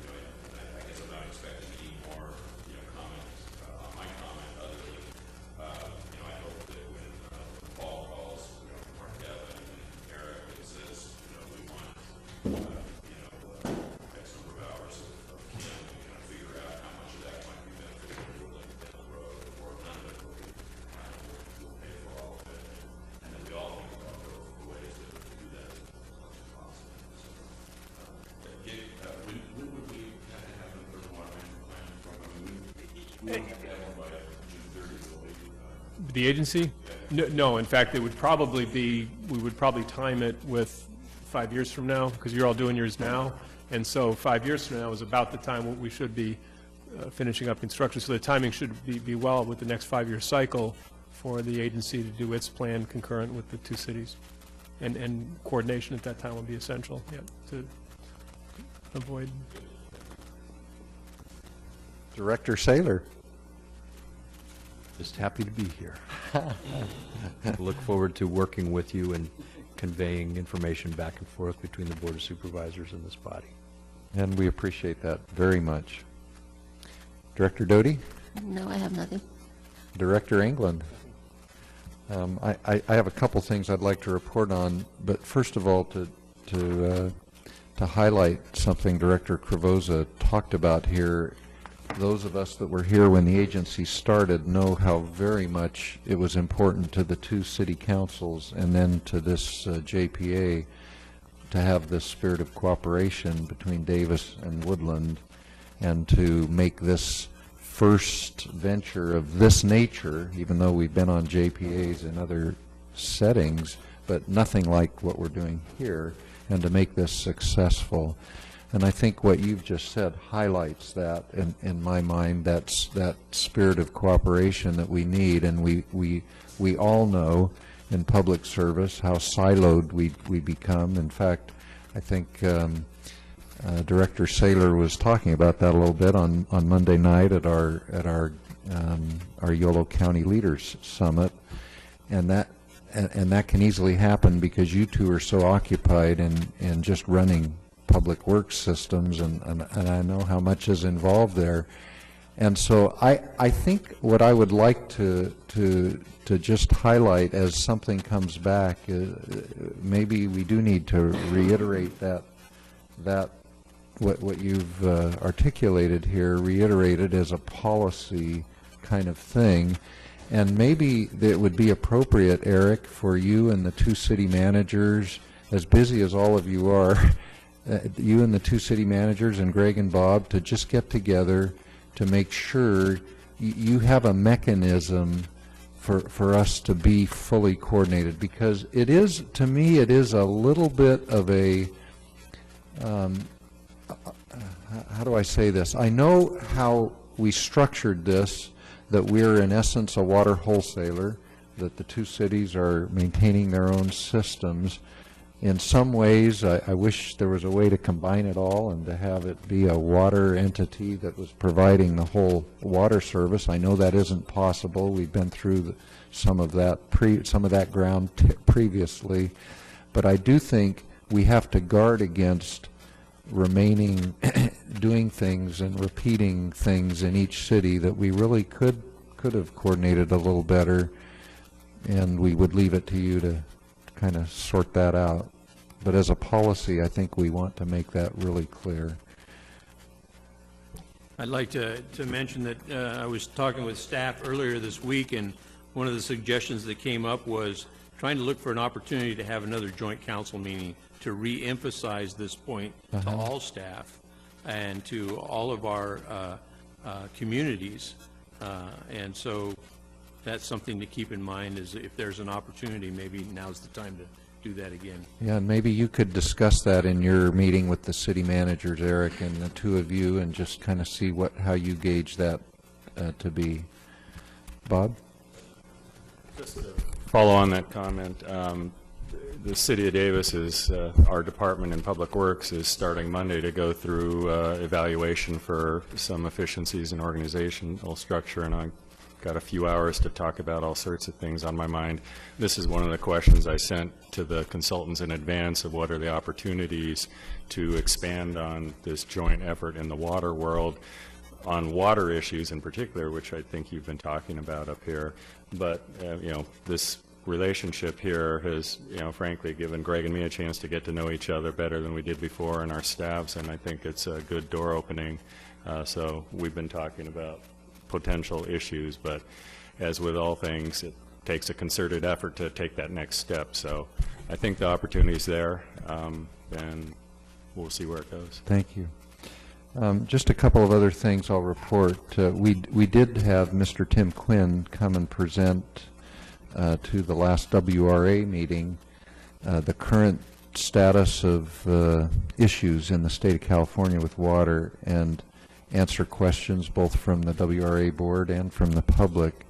Speaker 7: know, I guess I'm not expecting any more comments on my comment other than you know, I hope that when Paul calls Mark Devin and Eric and says, you know, we want X number of hours of Kim, and kind of figure out how much of that might be beneficial to Woodland down the road, or none of it will be, we'll pay for all of it, and then we all think about the ways that we can do that as much as possible. So, when would we have to have an urban water management plan from? I mean, we don't have to have one by June 30th, will we?
Speaker 9: The agency? No, in fact, it would probably be, we would probably time it with 5 years from now, because you're all doing yours now. And so 5 years from now is about the time we should be finishing up construction. So the timing should be well with the next 5-year cycle for the agency to do its plan concurrent with the two cities. And coordination at that time will be essential, yeah, to avoid.
Speaker 5: Director Saylor.
Speaker 10: Just happy to be here. Look forward to working with you and conveying information back and forth between the Board of Supervisors and this body.
Speaker 5: And we appreciate that very much. Director Doty?
Speaker 15: No, I have nothing.
Speaker 5: Director England? I have a couple things I'd like to report on, but first of all, to highlight something Director Cravoza talked about here. Those of us that were here when the agency started know how very much it was important to the two city councils and then to this JPA to have this spirit of cooperation between Davis and Woodland, and to make this first venture of this nature, even though we've been on JPAs in other settings, but nothing like what we're doing here, and to make this successful. And I think what you've just said highlights that in my mind. That's that spirit of cooperation that we need, and we all know in public service how siloed we become. In fact, I think Director Saylor was talking about that a little bit on Monday night at our Yolo County Leaders Summit, and that can easily happen because you two are so occupied in just running public works systems, and I know how much is involved there. And so I think what I would like to just highlight as something comes back, maybe we do need to reiterate that what you've articulated here, reiterated as a policy kind of thing. And maybe it would be appropriate, Eric, for you and the two city managers, as busy as all of you are, you and the two city managers and Greg and Bob, to just get together to make sure you have a mechanism for us to be fully coordinated, because it is, to me, it is a little bit of a, how do I say this? I know how we structured this, that we're in essence a water wholesaler, that the two cities are maintaining their own systems. In some ways, I wish there was a way to combine it all and to have it be a water entity that was providing the whole water service. I know that isn't possible. We've been through some of that ground previously, but I do think we have to guard against remaining doing things and repeating things in each city that we really could have coordinated a little better, and we would leave it to you to kind of sort that out. But as a policy, I think we want to make that really clear.
Speaker 11: I'd like to mention that I was talking with staff earlier this week, and one of the suggestions that came up was trying to look for an opportunity to have another joint council meeting to re-emphasize this point to all staff and to all of our communities. And so that's something to keep in mind, is if there's an opportunity, maybe now's the time to do that again.
Speaker 5: Yeah, and maybe you could discuss that in your meeting with the city managers, Eric, and the two of you, and just kind of see how you gauge that to be. Bob?
Speaker 16: Just to follow on that comment, the City of Davis is, our Department in Public Works is starting Monday to go through evaluation for some efficiencies in organizational structure, and I've got a few hours to talk about all sorts of things on my mind. This is one of the questions I sent to the consultants in advance of what are the opportunities to expand on this joint effort in the water world on water issues in particular, which I think you've been talking about up here. But, you know, this relationship here has, you know, frankly given Greg and me a chance to get to know each other better than we did before, and our staffs, and I think it's a good door opening. So we've been talking about potential issues, but as with all things, it takes a concerted effort to take that next step. So I think the opportunity's there, and we'll see where it goes.
Speaker 5: Thank you. Just a couple of other things I'll report. We did have Mr. Tim Quinn come and present to the last WRA meeting the current status of issues in the state of California with water, and answer questions both from the WRA board and from the public.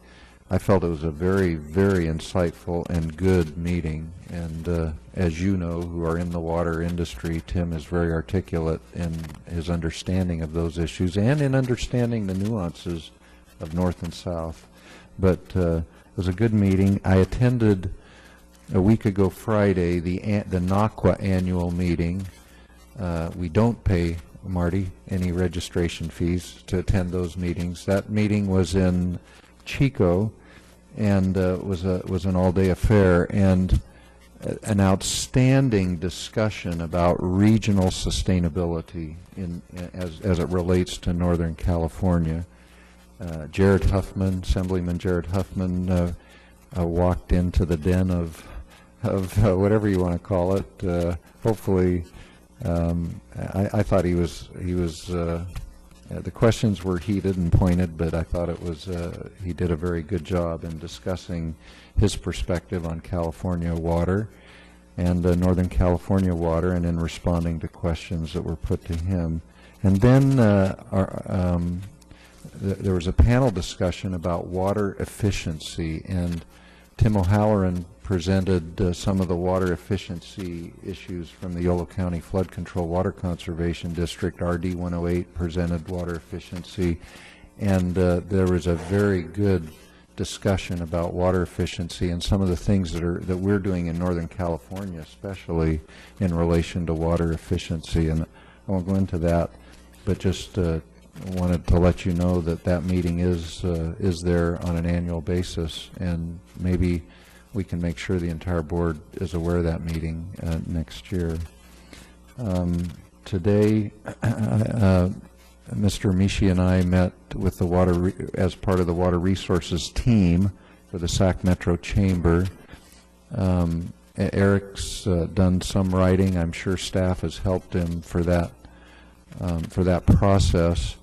Speaker 5: I felt it was a very, very insightful and good meeting, and as you know, who are in the water industry, Tim is very articulate in his understanding of those issues and in understanding the nuances of North and South. But it was a good meeting. I attended a week ago Friday the Aqua annual meeting. We don't pay, Marty, any registration fees to attend those meetings. That meeting was in Chico, and was an all-day affair, and an outstanding discussion about regional sustainability as it relates to Northern California. Jared Huffman, Assemblyman Jared Huffman, walked into the den of whatever you want to call it. Hopefully, I thought he was. The questions were heated and pointed, but I thought it was he did a very good job in discussing his perspective on California water and Northern California water, and in responding to questions that were put to him. And then there was a panel discussion about water efficiency, and Tim O'Halloran presented some of the water efficiency issues from the Yolo County Flood Control Water Conservation District. RD 108 presented water efficiency, and there was a very good discussion about water efficiency and some of the things that we're doing in Northern California, especially in relation to water efficiency. And I won't go into that, but just wanted to let you know that meeting is there on an annual basis, and maybe we can make sure the entire board is aware of that meeting next year. Today, Mr. Mishi and I met with the water as part of the water resources team for the Sac Metro Chamber. Eric's done some writing. I'm sure staff has helped him for that process.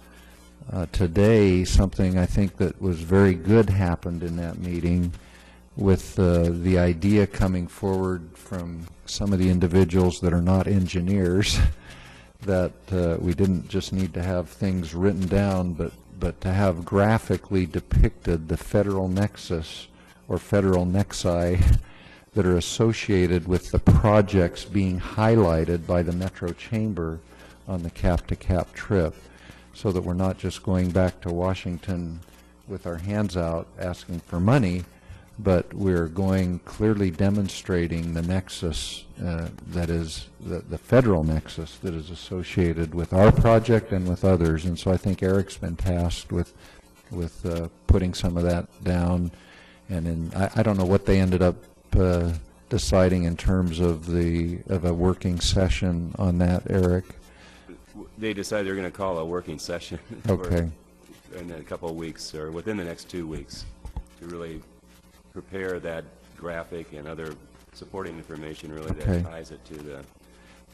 Speaker 5: today, something I think that was very good happened in that meeting, with the idea coming forward from some of the individuals that are not engineers, that we didn't just need to have things written down, but to have graphically depicted the federal nexus or federal nexi that are associated with the projects being highlighted by the Metro Chamber on the cap-to-cap trip, so that we're not just going back to Washington with our hands out asking for money, but we're going clearly demonstrating the nexus that is the federal nexus that is associated with our project and with others. And so I think Eric's been tasked with putting some of that down. And I don't know what they ended up deciding in terms of a working session on that, Eric.
Speaker 3: They decided they're going to call a working session
Speaker 5: Okay.
Speaker 3: in a couple of weeks, or within the next 2 weeks, to really prepare that graphic and other supporting information really
Speaker 5: Okay.
Speaker 3: that ties it to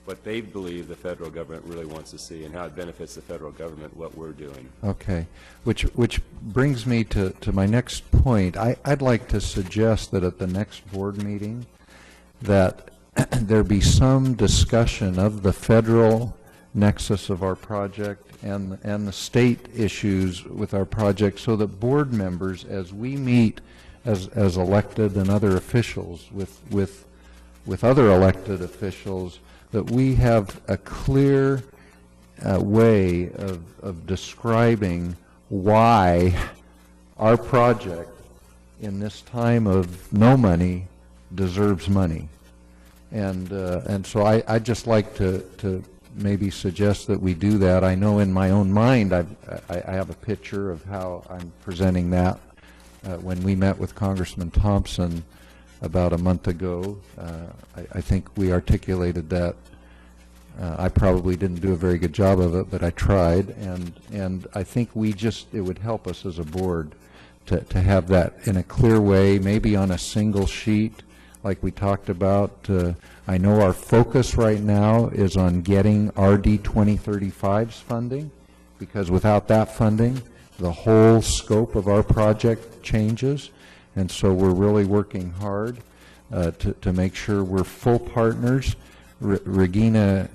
Speaker 3: what they believe the federal government really wants to see and how it benefits the federal government, what we're doing.
Speaker 5: Okay, which brings me to my next point. I'd like to suggest that at the next board meeting that there be some discussion of the federal nexus of our project and the state issues with our project, so that board members, as we meet as elected and other officials with other elected officials, that we have a clear way of describing why our project in this time of no money deserves money. And so I'd just like to maybe suggest that we do that. I know in my own mind I have a picture of how I'm presenting that. When we met with Congressman Thompson about a month ago, I think we articulated that. I probably didn't do a very good job of it, but I tried, and I think it would help us as a board to have that in a clear way, maybe on a single sheet like we talked about. I know our focus right now is on getting RD 2035's funding, because without that funding, the whole scope of our project changes, and so we're really working hard to make sure we're full partners. Regina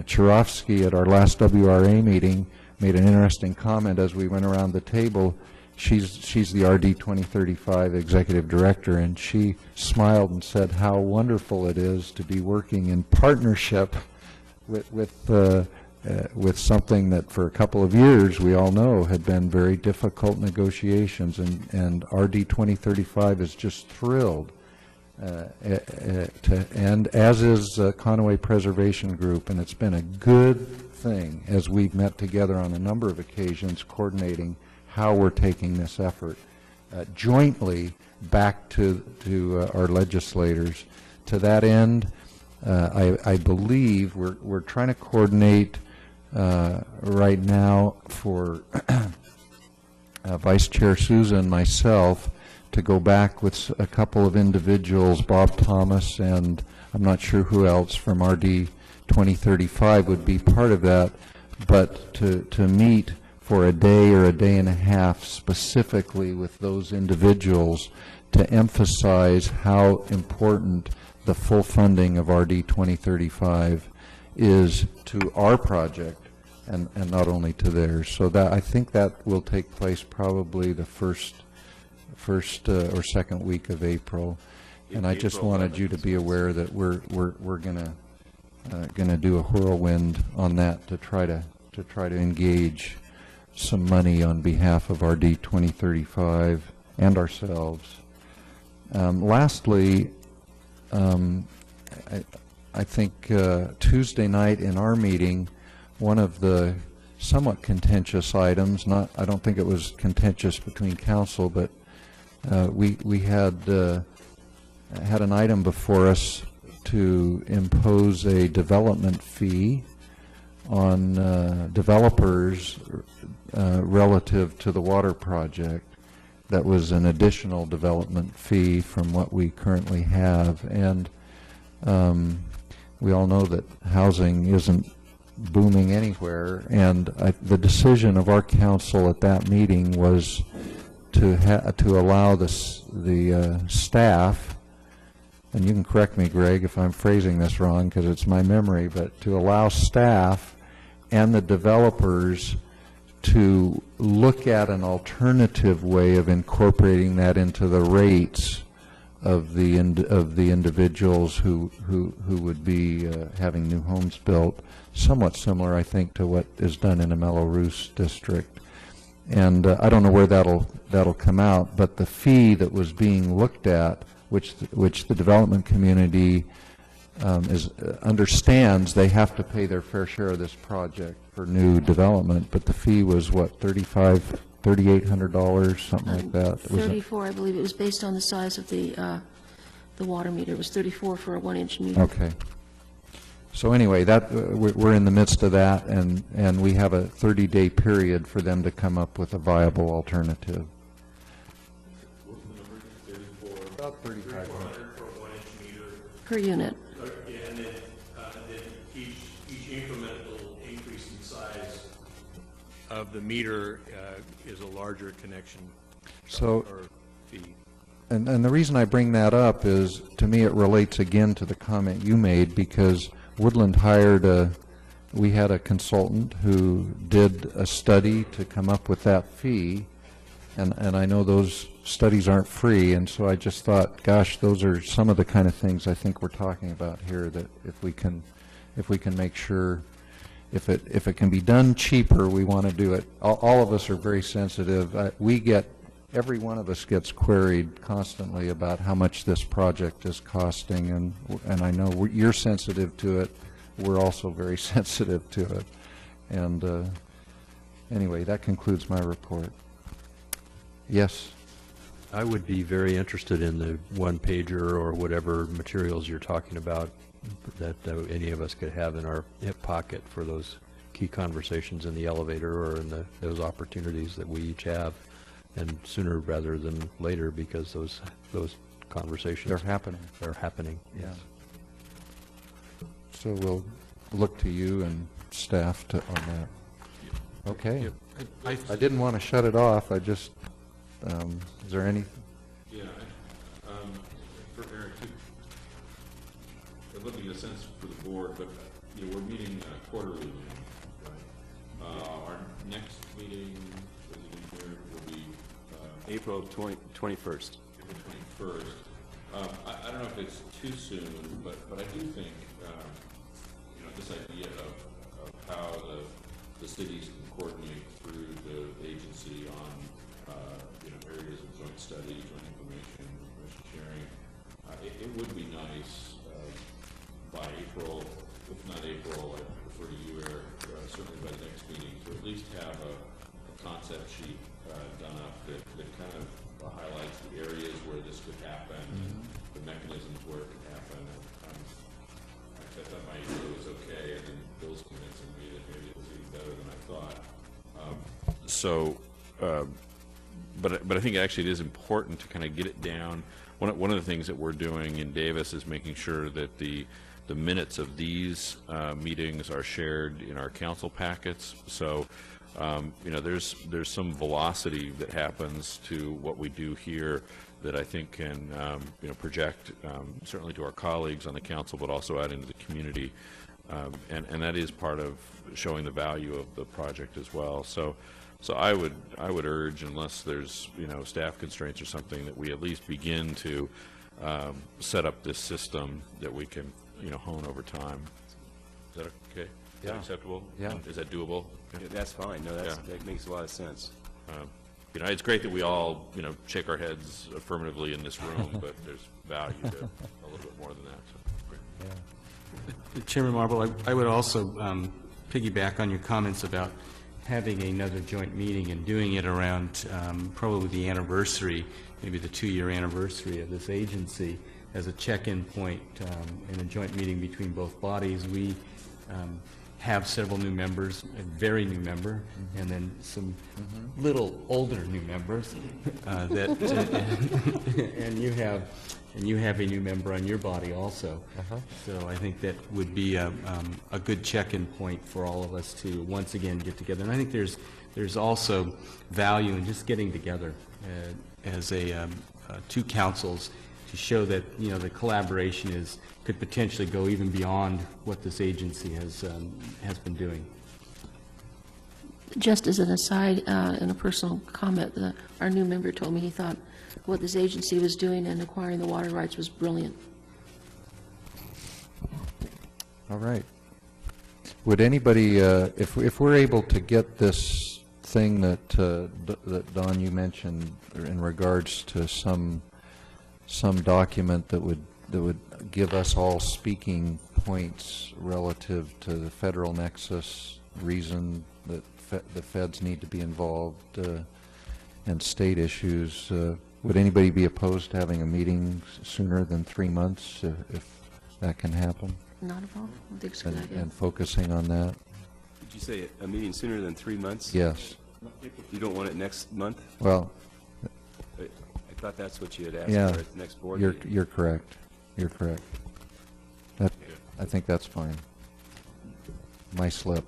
Speaker 5: Churovsky at our last WRA meeting made an interesting comment as we went around the table. She's the RD 2035 executive director, and she smiled and said how wonderful it is to be working in partnership with something that for a couple of years we all know had been very difficult negotiations, and RD 2035 is just thrilled and as is Conaway Preservation Group, and it's been a good thing as we've met together on a number of occasions coordinating how we're taking this effort jointly back to our legislators. To that end, I believe we're trying to coordinate right now for Vice Chair Souza and myself to go back with a couple of individuals, Bob Thomas and I'm not sure who else from RD 2035 would be part of that, but to meet for a day or a day and a half specifically with those individuals to emphasize how important the full funding of RD 2035 is to our project and not only to theirs. So that I think that will take place probably the first or second week of April. And I just wanted you to be aware that we're gonna do a whirlwind on that to try to engage some money on behalf of RD 2035 and ourselves. Lastly, I think Tuesday night in our meeting, one of the somewhat contentious items, I don't think it was contentious between council, but we had an item before us to impose a development fee on developers relative to the water project. That was an additional development fee from what we currently have, and we all know that housing isn't booming anywhere. And the decision of our council at that meeting was to allow the staff, and you can correct me, Greg, if I'm phrasing this wrong because it's my memory, but to allow staff and the developers to look at an alternative way of incorporating that into the rates of the individuals who would be having new homes built, somewhat similar, I think, to what is done in the Mello-Roos district. And I don't know where that'll come out, but the fee that was being looked at, which the development community understands they have to pay their fair share of this project for new development, but the fee was what, $3,800, something like that.
Speaker 15: 34, I believe. It was based on the size of the water meter. It was 34 for a 1-inch meter.
Speaker 5: Okay. So anyway, we're in the midst of that, and we have a 30-day period for them to come up with a viable alternative. About 3,500
Speaker 11: for a 1-inch meter.
Speaker 15: Per unit.
Speaker 11: Yeah, and then each incremental increase in size of the meter is a larger connection or fee.
Speaker 5: And the reason I bring that up is, to me, it relates again to the comment you made, because Woodland we had a consultant who did a study to come up with that fee, and I know those studies aren't free, and so I just thought, gosh, those are some of the kind of things I think we're talking about here, that if we can make sure, if it can be done cheaper, we want to do it. All of us are very sensitive. Every one of us gets queried constantly about how much this project is costing, and I know you're sensitive to it. We're also very sensitive to it. And anyway, that concludes my report. Yes?
Speaker 10: I would be very interested in the one-pager or whatever materials you're talking about that any of us could have in our hip pocket for those key conversations in the elevator or in those opportunities that we each have. And sooner rather than later, because those conversations
Speaker 5: They're happening.
Speaker 10: They're happening.
Speaker 5: Yeah.
Speaker 10: Yes.
Speaker 5: So we'll look to you and staff on that. Okay. I didn't want to shut it off. I just, is there any?
Speaker 7: Yeah, for Eric, I'd love to get a sense for the board, but we're meeting quarterly now, right? Our next meeting will be
Speaker 3: April 21st.
Speaker 7: April 21st. I don't know if it's too soon, but I do think this idea of how the cities can coordinate through the agency on areas of joint study, joint information sharing. It would be nice by April, if not April, I refer to you, Eric, certainly by the next meeting, to at least have a concept sheet done up that kind of highlights the areas where this could happen, and the mechanisms where it could happen. I thought my idea was okay, and then Bill's convincing me that maybe it was even better than I thought. But I think actually it is important to kind of get it down. One of the things that we're doing in Davis is making sure that the minutes of these meetings are shared in our council packets. So there's some velocity that happens to what we do here that I think can project certainly to our colleagues on the council, but also out into the community, and that is part of showing the value of the project as well. So I would urge, unless there's staff constraints or something, that we at least begin to set up this system that we can hone over time. Is that okay? Is that acceptable?
Speaker 5: Yeah.
Speaker 7: Is that doable?
Speaker 3: Yeah, that's fine. No, that makes a lot of sense.
Speaker 7: It's great that we all, shake our heads affirmatively in this room, but there's value to a little bit more than that. So, great.
Speaker 5: Yeah.
Speaker 1: Chairman Marble, I would also piggyback on your comments about having another joint meeting and doing it around probably the anniversary, maybe the 2-year anniversary of this agency as a check-in point in a joint meeting between both bodies. We have several new members, a very new member, and then some little older new members that, and you have a new member on your body also. So I think that would be a good check-in point for all of us to once again get together. And I think there's also value in just getting together as two councils to show that, you know, the collaboration could potentially go even beyond what this agency has been doing.
Speaker 15: Just as an aside, in a personal comment, our new member told me he thought what this agency was doing in acquiring the water rights was brilliant.
Speaker 5: All right. Would anybody, if we're able to get this thing that Don, you mentioned in regards to some document that would give us all speaking points relative to the federal nexus, reason that the feds need to be involved, and state issues, would anybody be opposed to having a meeting sooner than 3 months if that can happen?
Speaker 15: Not at all. I think it's a good idea.
Speaker 5: And focusing on that?
Speaker 3: Did you say a meeting sooner than 3 months?
Speaker 5: Yes.
Speaker 3: You don't want it next month?
Speaker 5: Well,
Speaker 3: I thought that's what you had asked
Speaker 5: yeah,
Speaker 3: for at the next board
Speaker 5: you're
Speaker 3: meeting.
Speaker 5: correct. You're correct. I think that's fine. My slip.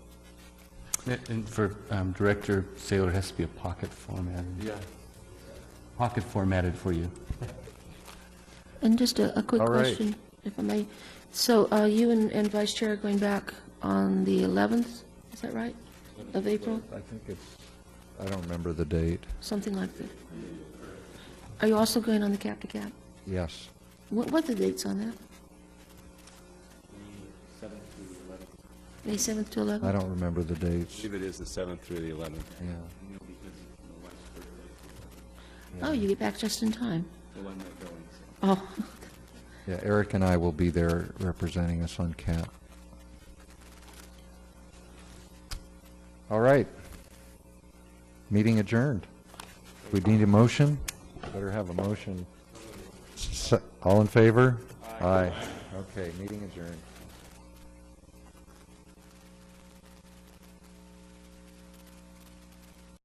Speaker 1: And for Director Saylor, it has to be a pocket format.
Speaker 3: Yeah.
Speaker 1: Pocket formatted for you.
Speaker 15: And just a quick
Speaker 5: All right.
Speaker 15: question, if I may. So you and Vice Chair are going back on the 11th, is that right, of April?
Speaker 5: I think I don't remember the date.
Speaker 15: Something like that. Are you also going on the Cap to Cap?
Speaker 5: Yes.
Speaker 15: What are the dates on that? May 7th to 11th?
Speaker 5: I don't remember the
Speaker 3: I
Speaker 5: dates.
Speaker 3: believe it is the 7th through the 11th.
Speaker 5: Yeah.
Speaker 15: Oh, you get back just in time.
Speaker 3: Well, I'm not going, so.
Speaker 15: Oh,
Speaker 5: Yeah, Eric and I will be there representing us on CAP. All right. Meeting adjourned. We need a motion? Better have a motion. All in favor? Aye. Okay, meeting adjourned.